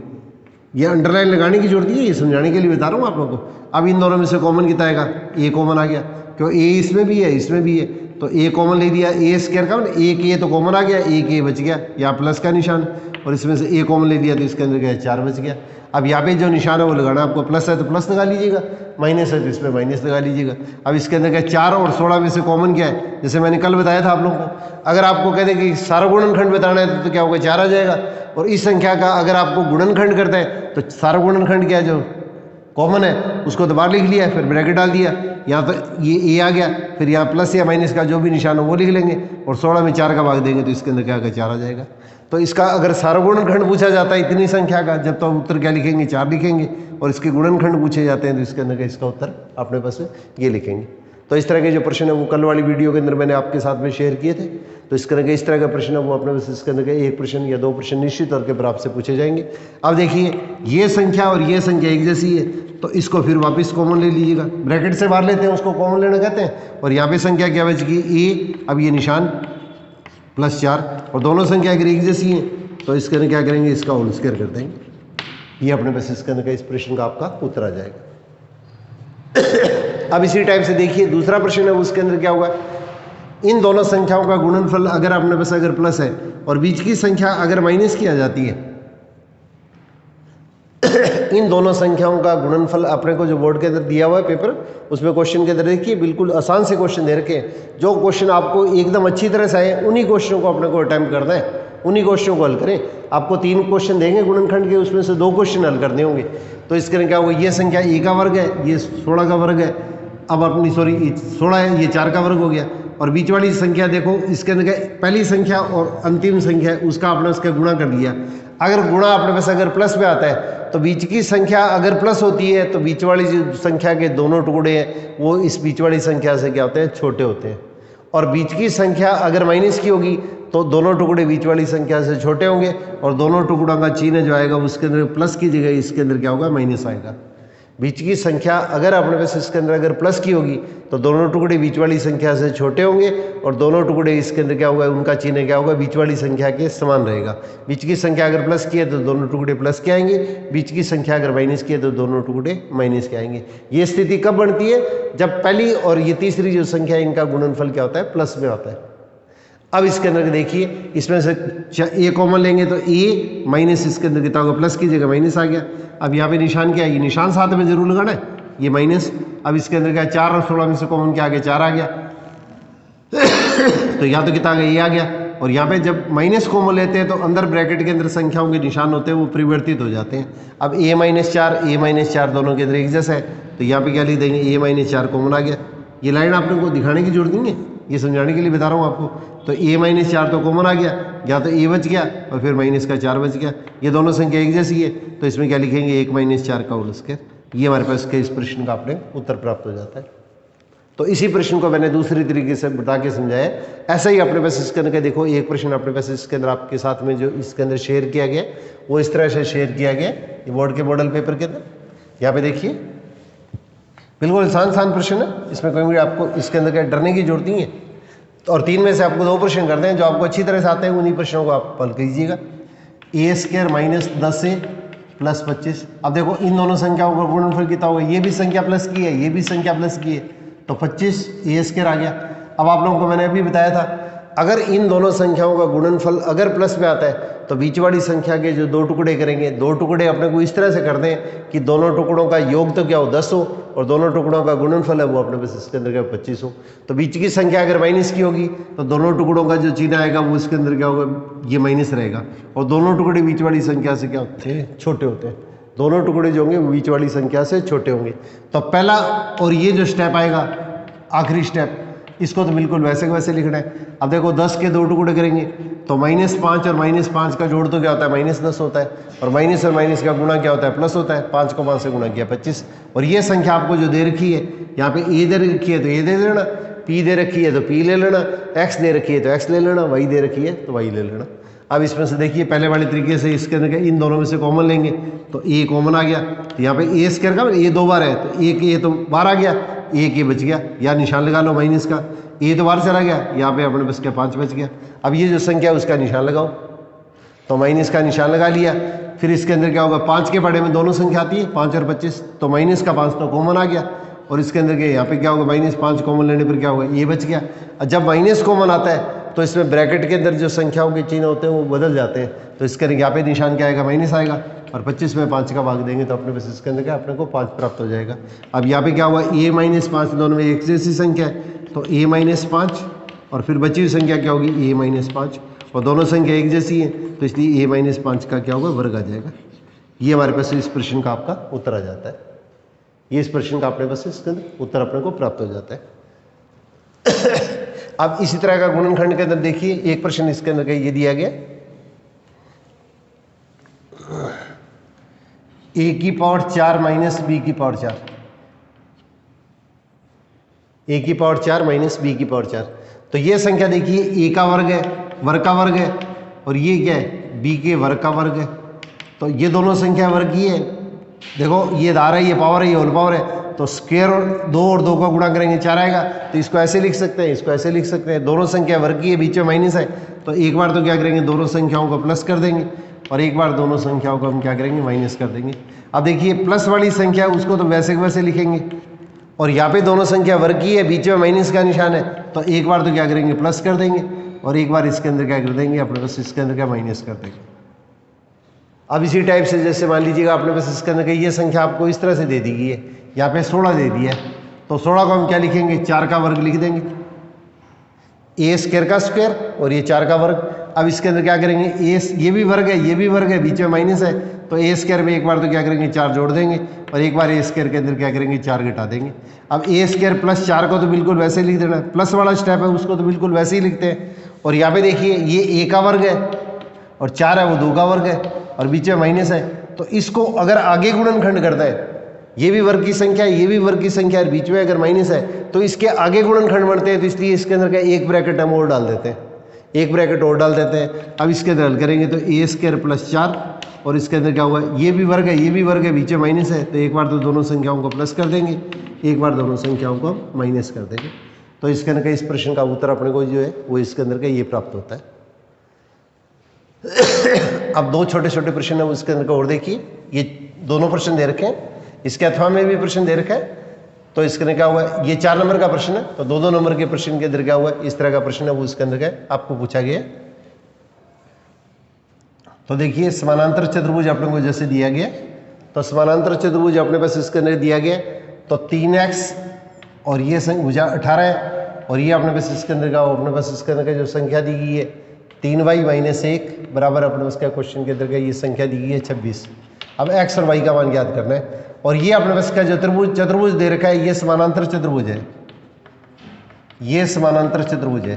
ये अंडरलाइन लगाने की जरूरत नहीं है, ये समझाने के लिए बता रहा हूँ आप लोगों को। अब इन दोनों में से कॉमन कितना आएगा ए कॉमन आ गया, क्यों ए इसमें भी है इसमें भी है तो ए कॉमन ले लिया, ए स्क्वायर का एक ए तो कॉमन आ गया, एक ए बच गया, यहाँ प्लस का निशान और इसमें से ए कॉमन ले लिया तो इसके अंदर क्या है 4 बच गया। अब यहाँ पे जो निशान है वो लगाना, आपको प्लस है तो प्लस लगा लीजिएगा, माइनस है तो इसमें माइनस लगा लीजिएगा। अब इसके अंदर क्या 4 और 16 में से कॉमन क्या है, जैसे मैंने कल बताया था आप लोगों को, अगर आपको कहते हैं कि सारा गुणनखंड बताना है तो क्या होगा 4 आ जाएगा। और इस संख्या का अगर आपको गुणनखंड करता है तो सारा गुणनखंड क्या है जो कॉमन है उसको तो बाहर लिख लिया, फिर ब्रैकेट डाल दिया, यहाँ तो ये ए आ गया, फिर यहाँ प्लस या माइनस का जो भी निशान हो वो लिख लेंगे और 16 में 4 का भाग देंगे तो इसके अंदर क्या होगा 4 आ जाएगा। तो इसका अगर सारा गुणनखंड पूछा जाता है इतनी संख्या का, जब तो उत्तर क्या लिखेंगे 4 लिखेंगे और इसके गुणनखंड पूछे जाते हैं तो इसके अंदर का इसका उत्तर अपने पास ये लिखेंगे। तो इस तरह के जो प्रश्न है वो कल वाली वीडियो के अंदर मैंने आपके साथ में शेयर किए थे। तो इस तरह के प्रश्न है वो अपने पास इसके अंदर एक प्रश्न या दो प्रश्न निश्चित तौर पर आपसे पूछे जाएंगे। अब देखिए ये संख्या और ये संख्या एक जैसी है तो इसको फिर वापस कॉमन ले लीजिएगा, ब्रैकेट से बाहर लेते हैं उसको कॉमन लेना कहते हैं। और यहाँ पे संख्या क्या बचेगी ए, अब ये निशान +4 और दोनों संख्या अगर एक जैसी है तो इसके अंदर क्या करेंगे इसका होल स्क्वायर कर देंगे। ये अपने पास इसके अंदर का इस प्रश्न का आपका उत्तर आ जाएगा। अब इसी टाइप से देखिए दूसरा प्रश्न है उसके अंदर क्या होगा, इन दोनों संख्याओं का गुणनफल अगर अपने पास अगर प्लस है और बीच की संख्या अगर माइनस की आ जाती है इन दोनों संख्याओं का गुणनफल अपने को जो बोर्ड के अंदर दिया हुआ है पेपर उसमें क्वेश्चन के अंदर देखिए बिल्कुल आसान से क्वेश्चन दे रखे हैं। जो क्वेश्चन आपको एकदम अच्छी तरह से आए उन्हीं क्वेश्चनों को अपने को अटैम्प्ट करना है, उन्हीं क्वेश्चनों को हल करें। आपको 3 क्वेश्चन देंगे गुणनखंड के, उसमें से 2 क्वेश्चन हल करने होंगे। तो इसके क्या होगा, ये संख्या ए का वर्ग है, ये 16 का वर्ग है, अब अपनी 16 है, ये 4 का वर्ग हो गया। और बीच वाली संख्या देखो इसके अंदर पहली संख्या और अंतिम संख्या है उसका आपने उसका गुणा कर दिया। अगर गुणा अपने पास अगर प्लस में आता है तो बीच की संख्या अगर प्लस होती है तो बीच वाली जो संख्या के दोनों टुकड़े हैं वो इस बीच वाली संख्या से क्या होते हैं छोटे होते हैं। और बीच की संख्या अगर माइनस की होगी तो दोनों टुकड़े बीच वाली संख्या से छोटे होंगे और दोनों टुकड़ों का चिन्ह जो आएगा उसके अंदर प्लस की जगह इसके अंदर क्या होगा माइनस आएगा। बीच की संख्या अगर अपने पास इसके अंदर अगर प्लस की होगी तो दोनों टुकड़े बीच वाली संख्या से छोटे होंगे और दोनों टुकड़े इसके अंदर क्या होगा उनका चिन्ह क्या होगा बीच वाली संख्या के समान रहेगा। बीच की संख्या अगर प्लस की है तो दोनों टुकड़े प्लस के आएंगे, बीच की संख्या अगर माइनस की है तो दोनों टुकड़े माइनस के आएंगे। ये स्थिति कब बनती है, जब पहली और ये तीसरी जो संख्या है इनका गुणनफल क्या होता है प्लस में होता है। अब इसके अंदर देखिए इसमें से ए कॉमन लेंगे तो ए माइनस इसके अंदर कितना होगा प्लस की जगह माइनस आ गया। अब यहाँ पे निशान क्या है, ये निशान साथ में जरूर लगाना है, ये माइनस। अब इसके अंदर क्या 4 और 16 में से कॉमन क्या आ गया 4 आ गया तो यहाँ तो कितना आ गया ये आ गया। और यहाँ पे जब माइनस कॉमन लेते हैं तो अंदर ब्रैकेट के अंदर संख्याओं के निशान होते हैं वो परिवर्तित हो जाते हैं। अब a - 4 दोनों के अंदर एक जैसा है तो यहाँ पे क्या लिख देंगे a - 4 कॉमन आ गया। ये लाइन आपने को दिखाने की जरूरत नहीं है, ये समझाने के लिए बता रहा हूँ आपको। तो a - 4 तो कॉमन आ गया, या तो a बच गया और फिर माइनस का 4 बच गया। ये दोनों संख्या एक जैसी है तो इसमें क्या लिखेंगे 1 - 4 का होल स्क्वायर। ये हमारे पास के इस प्रश्न का आपने उत्तर प्राप्त हो जाता है। तो इसी प्रश्न को मैंने दूसरी तरीके से बता के समझाया। ऐसा ही अपने पास इसके अंदर देखो एक प्रश्न अपने पास इसके अंदर आपके साथ में जो इसके अंदर शेयर किया गया वो इस तरह से शेयर किया गया ये बोर्ड के मॉडल पेपर के अंदर। यहाँ पे देखिए बिल्कुल आसान प्रश्न है, इसमें कोई आपको इसके अंदर क्या डरने की जरूरत नहीं है। और 3 में से आपको 2 प्रश्न करते हैं जो आपको अच्छी तरह से आते हैं, उन्हीं प्रश्नों को आप हल कीजिएगा। a² - 10 + 25। अब देखो इन दोनों संख्याओं का गुणनफल कितना होगा, ये भी संख्या प्लस की है ये भी संख्या प्लस की है तो 25 a² आ गया। अब आप लोगों को मैंने अभी बताया था अगर इन दोनों संख्याओं का गुणनफल अगर प्लस में आता है तो बीच वाली संख्या के जो दो टुकड़े करेंगे, दो टुकड़े अपने को इस तरह से कर दें कि दोनों टुकड़ों का योग तो क्या हो 10 हो और दोनों टुकड़ों का गुणनफल है वो अपने पास इसके अंदर क्या 25 हो। तो बीच की संख्या अगर माइनस की होगी तो दोनों टुकड़ों का जो चिन्ह आएगा वो इसके अंदर क्या होगा, ये माइनस रहेगा। और दोनों टुकड़े बीच वाली संख्या से क्या होते हैं, छोटे होते हैं। दोनों टुकड़े जो होंगे वो बीच वाली संख्या से छोटे होंगे। तो पहला और ये जो स्टेप आएगा आखिरी स्टेप, इसको तो बिल्कुल वैसे के वैसे लिखना है। अब देखो 10 के दो टुकड़े करेंगे तो -5 और -5 का जोड़ तो क्या होता है -10 होता है, और माइनस और माइनस का गुणा क्या होता है प्लस होता है। 5 को 5 से गुणा किया 25। और ये संख्या आपको जो दे रखी है, यहाँ पे ए दे रखी है तो ए दे लेना, पी दे रखी है तो पी ले लेना, एक्स दे रखी है तो एक्स ले लेना, वाई दे रखी है तो वाई ले लेना। अब इसमें से देखिए पहले वाले तरीके से इसके अंदर इन दोनों में से कॉमन लेंगे तो ए कॉमन आ गया। तो यहाँ पे ए स्क्वायर का ए 2 बार है तो एक ए तो बाहर आ गया, एक ए बच गया, या निशान लगा लो माइनस का, ए तो बाहर चला गया, यहाँ पे अपने पास क्या 5 बच गया। अब ये जो संख्या है उसका निशान लगाओ, तो माइनस का निशान लगा लिया। फिर इसके अंदर क्या होगा, 5 के पढ़े में दोनों संख्या आती है 5 और 25, तो माइनस का 5 तो कॉमन आ गया। और इसके अंदर क्या यहाँ पे क्या होगा, -5 कॉमन लेने पर क्या होगा, ये बच गया। और जब माइनस कॉमन आता है तो इसमें ब्रैकेट के अंदर जो संख्याओं के चिन्ह होते हैं वो बदल जाते हैं। तो इसके अंदर यहाँ पे निशान क्या आएगा, माइनस आएगा, और 25 में 5 का भाग देंगे तो अपने पास इसके अंदर क्या अपने को 5 प्राप्त हो जाएगा। अब यहाँ पे क्या हुआ, a - 5 दोनों में एक जैसी संख्या है तो a - 5, और फिर बची हुई संख्या क्या होगी a - 5, और दोनों संख्या एक जैसी है तो इसलिए a - 5 का क्या होगा, वर्ग आ जाएगा। ये हमारे पास इस प्रश्न का आपका उत्तर आ जाता है। ये इस प्रश्न का अपने पास इसके अंदर उत्तर अपने को प्राप्त हो जाता है। अब इसी तरह का गुणनखंड के अंदर देखिए एक प्रश्न इसके अंदर ये दिया गया, a की पावर 4 - b की पावर 4, a की पावर 4 - b की पावर 4। तो ये संख्या देखिए a का वर्ग है, वर्ग का वर्ग है, और ये क्या है b के वर्ग का वर्ग है। तो ये दोनों संख्या वर्ग की है। देखो ये धार है, ये पावर है, ये होल पावर है, तो स्क्वायर 2 और 2 का गुणा करेंगे 4 आएगा। तो इसको ऐसे लिख सकते हैं, इसको ऐसे लिख सकते हैं। दोनों संख्या वर्ग की है, बीच में माइनस है, तो एक बार तो क्या करेंगे, दोनों संख्याओं को प्लस कर देंगे, और एक बार दोनों संख्याओं को हम क्या करेंगे, माइनस कर देंगे। अब देखिए प्लस वाली संख्या उसको तो वैसे के वैसे लिखेंगे, और यहाँ पे दोनों संख्या वर्ग की है, बीच में माइनस का निशान है, तो एक बार तो क्या करेंगे, प्लस कर देंगे, और एक बार इसके अंदर क्या कर देंगे, अपने पास इसके अंदर क्या माइनस कर देंगे। अब इसी टाइप से जैसे मान लीजिएगा अपने पास इसके अंदर ये संख्या आपको इस तरह से दे दी गई है, यहाँ पे 16 दे दिया है, तो 16 को हम क्या लिखेंगे, 4 का वर्ग लिख देंगे, a स्क्वायर का स्क्वायर और ये 4 का वर्ग। अब इसके अंदर क्या करेंगे, ये भी वर्ग है, ये भी वर्ग है, बीच में माइनस है, तो a स्क्वायर में एक बार तो क्या करेंगे 4 जोड़ देंगे, और एक बार a स्क्वायर के अंदर क्या करेंगे 4 घटा देंगे। अब a स्क्वायर प्लस 4 को तो बिल्कुल वैसे लिख देना, प्लस वाला स्टेप है उसको तो बिल्कुल वैसे ही लिखते हैं। और यहाँ पे देखिए ये a का वर्ग है और 4 है वो 2 का वर्ग है, और बीच में माइनस है, तो इसको अगर आगे गुणनखंड करता है, ये भी वर्ग की संख्या है, ये भी वर्ग की संख्या है, बीच में अगर माइनस है तो इसके आगे गुणनखंड बनते हैं, तो इसलिए इसके अंदर का एक ब्रैकेट हम और डाल देते हैं, एक ब्रैकेट और डाल देते हैं। अब इसके अंदर हल करेंगे तो a स्क्वायर प्लस 4, और इसके अंदर क्या हुआ, ये भी वर्ग है, ये भी वर्ग है, बीच में माइनस है, तो एक बार तो दोनों संख्याओं को प्लस कर देंगे, एक बार दोनों संख्याओं को माइनस कर देंगे। तो इसके अंदर का इस प्रश्न का उत्तर अपने को जो है वो इसके अंदर का ये प्राप्त होता है। अब 2 छोटे छोटे प्रश्न है उसके अंदर का और देखिए, ये दोनों प्रश्न दे रखे हैं, इसके अथवा में भी प्रश्न दे रखा है। तो इसके अंदर क्या हुआ है, ये 4 नंबर का प्रश्न है, तो 2-2 नंबर के प्रश्न के अंदर क्या हुआ है, इस तरह का प्रश्न है वो इसके अंदर क्या आपको पूछा गया। तो देखिए समानांतर चतुर्भुज अपने को जैसे दिया गया, तो समानांतर चतुर्भुज अपने पास इसके अंदर दिया गया, तो 3x और ये भुजा 18 है, और ये अपने पास इसके अंदर का अपने पास इसके अंदर का जो संख्या दी गई है 3y - 1 बराबर अपने पास क्या क्वेश्चन के अंदर का ये संख्या दी गई है 26। अब x और y का मान याद करना है, और ये अपने पास क्या चतुर्भुज दे रखा है, ये समानांतर चतुर्भुज है, ये समानांतर चतुर्भुज है।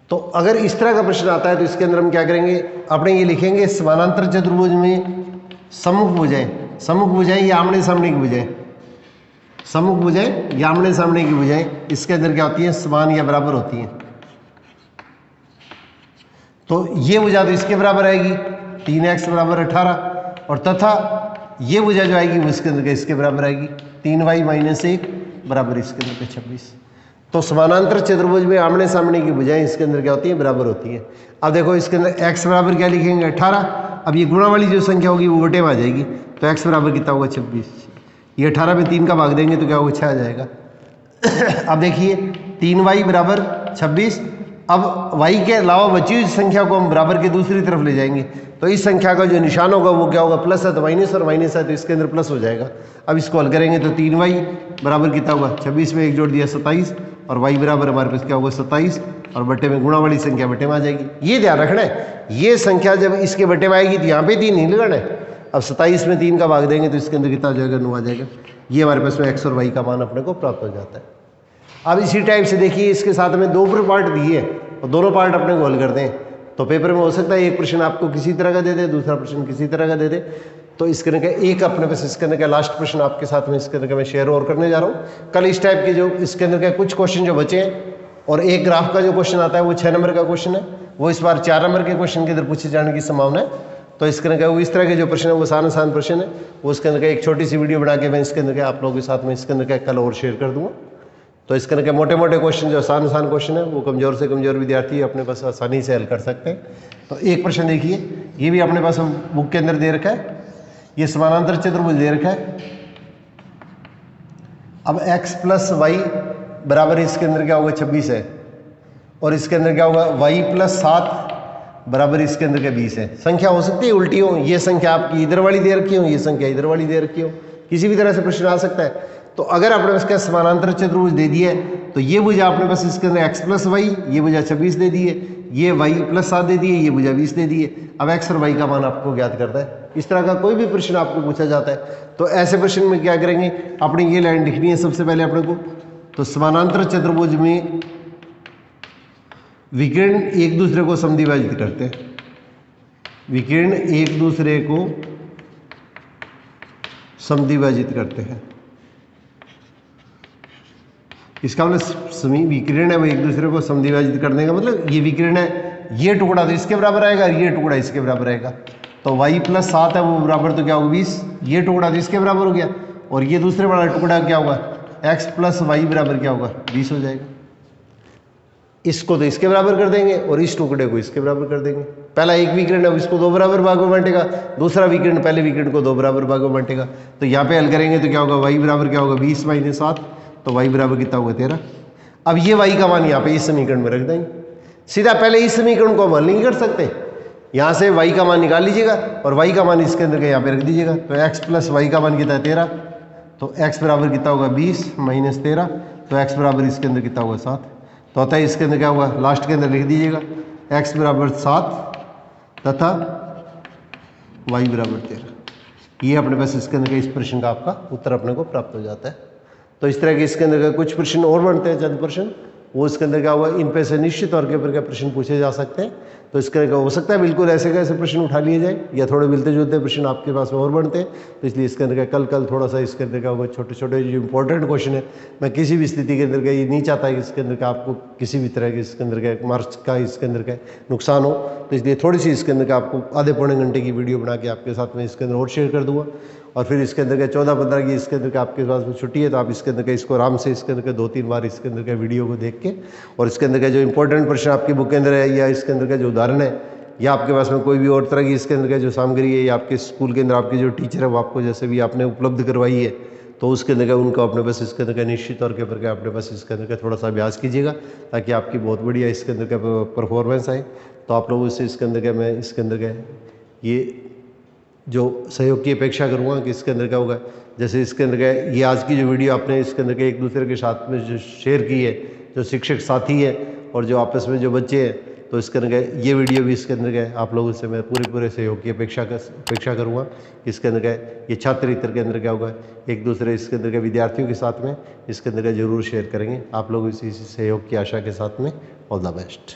तो अगर इस तरह का प्रश्न आता है तो इसके अंदर हम क्या करेंगे, अपने ये लिखेंगे समानांतर चतुर्भुज में सम्मुख भुजाएं, सम्मुख भुजाएं या आमने सामने की भुजाएं, सम्मुख भुजाएं या आमने सामने की भुजाएं इसके अंदर क्या होती है, समान या बराबर होती हैं। तो ये भुजा तो इसके बराबर आएगी 3x बराबर 18, और तथा ये भुजा जो आएगी वो इसके अंदर इसके बराबर आएगी 3y - 1 बराबर इसके अंदर 26। तो समानांतर चतुर्भुज में आमने सामने की भुजाएं इसके अंदर क्या होती हैं, बराबर होती हैं। अब देखो इसके अंदर x बराबर क्या लिखेंगे 18, अब ये गुणा वाली जो संख्या होगी वो बटे में आ जाएगी, तो x बराबर कितना होगा 26, ये 18 में 3 का भाग देंगे तो क्या होगा 6 आ जाएगा। अब देखिए 3y बराबर 26, अब y के अलावा बची हुई संख्या को हम बराबर के दूसरी तरफ ले जाएंगे, तो इस संख्या का जो निशान होगा वो क्या होगा, प्लस है तो माइनस, और माइनस है तो इसके अंदर प्लस हो जाएगा। अब इसको हल करेंगे तो 3y बराबर कितना होगा, 26 में एक जोड़ दिया 27, और y बराबर हमारे पास क्या होगा 27, और बट्टे में गुणा वाली संख्या बट्टे में आ जाएगी। ये ध्यान रखना है, ये संख्या जब इसके बट्टे में आएगी तो यहाँ पे 3 नहीं लगाना है। अब 27 में 3 का भाग देंगे तो इसके अंदर कितना हो जाएगा, 9 आ जाएगा। ये हमारे पास में x और y का मान अपने को प्राप्त हो जाता है। अब इसी टाइप से देखिए, इसके साथ में 2 पार्ट दिए और दोनों पार्ट अपने को हल कर दें, तो पेपर में हो सकता है एक प्रश्न आपको किसी तरह का दे दे, दूसरा प्रश्न किसी तरह का दे दे। तो इस तरह का एक अपने पास इसके अंदर का लास्ट प्रश्न आपके साथ में इसके अंदर का मैं शेयर और करने जा रहा हूँ। कल इस टाइप के जो इसके अंदर का कुछ क्वेश्चन जो बचे हैं, और एक ग्राफ का जो क्वेश्चन आता है वो 6 नंबर का क्वेश्चन है, वो इस बार 4 नंबर के क्वेश्चन के अंदर पूछे जाने की संभावना है। तो इसके अंदर का वो इस तरह के जो प्रश्न है वो आसान प्रश्न है, वो इसके अंदर का एक छोटी सी वीडियो बना के मैं इसके अंदर का आप लोगों के साथ में इसके अंदर का कल और शेयर कर दूंगा। तो इसके अंदर के मोटे मोटे क्वेश्चन जो आसान क्वेश्चन है वो कमजोर से कमजोर विद्यार्थी अपने पास आसानी से हल कर सकते हैं। तो एक प्रश्न देखिए, ये भी अपने पास बुक के अंदर दे रखा है, ये समानांतर चतुर्भुज दे रखा है। अब x प्लस वाई बराबर इसके अंदर क्या होगा 26 है, और इसके अंदर क्या होगा y प्लस 7 बराबर इसके अंदर का 20 है। संख्या हो सकती है उल्टी हो, ये संख्या आपकी इधर वाली दे रखी हो, ये संख्या इधर वाली दे रखी हो, किसी भी तरह से प्रश्न आ सकता है। तो अगर आपने पास क्या समानांतर चतुर्भुज दे दिया है, तो ये भुजा आपने पास इसके अंदर x प्लस वाई, ये भुजा 26 दे दी है, ये y प्लस 7 दे दिए, ये भुजा 20 दे दी है। अब x और y का मान आपको ज्ञात करता है। इस तरह का कोई भी प्रश्न आपको पूछा जाता है, तो ऐसे प्रश्न में क्या करेंगे, अपनी ये लाइन लिखनी है सबसे पहले अपने को। तो समानांतर चतुर्भुज में विकर्ण एक दूसरे को समद्विभाजित करते हैं, विकर्ण एक दूसरे को समद्विभाजित करते हैं। इसका मतलब विकिरण है वो एक दूसरे को समद्विभाजित करने का मतलब, ये विकिरण है, ये टुकड़ा तो इसके बराबर आएगा, ये टुकड़ा इसके बराबर आएगा। तो y प्लस 7 है वो बराबर तो क्या होगा 20, ये टुकड़ा तो इसके बराबर हो गया, और ये दूसरे वाला टुकड़ा क्या होगा x प्लस वाई बराबर क्या होगा 20 हो जाएगा। इसको तो इसके बराबर कर देंगे और इस टुकड़े को इसके बराबर कर देंगे। पहला एक विकिरण है इसको 2 बराबर भागों में बांटेगा, दूसरा विकिरण पहले विकिरण को 2 बराबर भागों में बांटेगा। तो यहाँ पे हल करेंगे तो क्या होगा, y बराबर क्या होगा 20 माइनस 7, तो y बराबर कितना होगा 13। अब ये y का मान यहाँ पे इस समीकरण में रख देंगे, सीधा पहले इस समीकरण को हम हल नहीं कर सकते, यहाँ से y का मान निकाल लीजिएगा और y का मान इसके अंदर का यहाँ पे रख दीजिएगा। तो x प्लस वाई का मान कितना है 13, तो x बराबर कितना होगा 20 माइनस 13, तो x बराबर इसके अंदर कितना होगा 7। तो होता है इसके अंदर क्या होगा, लास्ट के अंदर लिख दीजिएगा x बराबर 7 तथा y बराबर 13। ये अपने पास इसके अंदर का इस प्रश्न का आपका उत्तर अपने को प्राप्त हो जाता है। तो इस तरह के इसके अंदर का कुछ प्रश्न और बनते हैं, चंद प्रश्न, वो इसके अंदर क्या हुआ, इन पे से निश्चित तौर के ऊपर क्या प्रश्न पूछे जा सकते हैं। तो इसके का हो सकता है बिल्कुल ऐसे कैसे प्रश्न उठा लिए जाए, या थोड़े मिलते जुलते प्रश्न आपके पास में और बनते हैं। तो इसलिए इसके अंदर का कल थोड़ा सा इसके अंदर का होगा छोटे छोटे जो इंपॉर्टेंट क्वेश्चन है, मैं किसी भी स्थिति के अंदर का ये नहीं चाहता कि इसके अंदर का आपको किसी भी तरह के इसके अंदर का मार्क्स का इसके अंदर का नुकसान हो। तो इसलिए थोड़ी सी इसके अंदर का आपको आधे पौने घंटे की वीडियो बना के आपके साथ में इसके अंदर और शेयर कर दूंगा। और फिर इसके अंदर का 14-15 की इसके अंदर का आपके पास में छुट्टी है, तो आप इसके अंदर का इसको आराम से इसके अंदर का 2-3 बार इसके अंदर का वीडियो को देख के, और इसके अंदर का जो इंपॉर्टेंट प्रश्न आपकी बुक के अंदर है, या इसके अंदर का जो उदाहरण है, या आपके पास में कोई भी और तरह की इसके अंदर का जो सामग्री है, या आपके स्कूल के अंदर आपके जो टीचर है वो आपको जैसे भी आपने उपलब्ध करवाई है, तो उसके अंदर का उनका अपने पास इसके अंदर का निश्चित तौर के ऊपर अपने पास इसके अंदर का थोड़ा सा अभ्यास कीजिएगा, ताकि आपकी बहुत बढ़िया इसके अंदर का परफॉर्मेंस आए। तो आप लोगों से इसके अंदर का मैं इसके अंदर का ये जो सहयोग की अपेक्षा करूँगा कि इसके अंदर क्या होगा, जैसे इसके अंदर का ये आज की जो वीडियो आपने इसके अंदर के एक दूसरे के साथ में जो शेयर की है, जो शिक्षक साथी है और जो आपस में जो बच्चे हैं, तो इसके अंदर का ये वीडियो भी इसके अंदर का आप लोगों से मैं पूरे सहयोग की अपेक्षा करूँगा। इसके अंदर का ये छात्र इतर के अंदर क्या होगा, एक दूसरे इसके अंदर के विद्यार्थियों के साथ में इसके अंदर का जरूर शेयर करेंगे। आप लोग इसी सहयोग की आशा के साथ में ऑल द बेस्ट।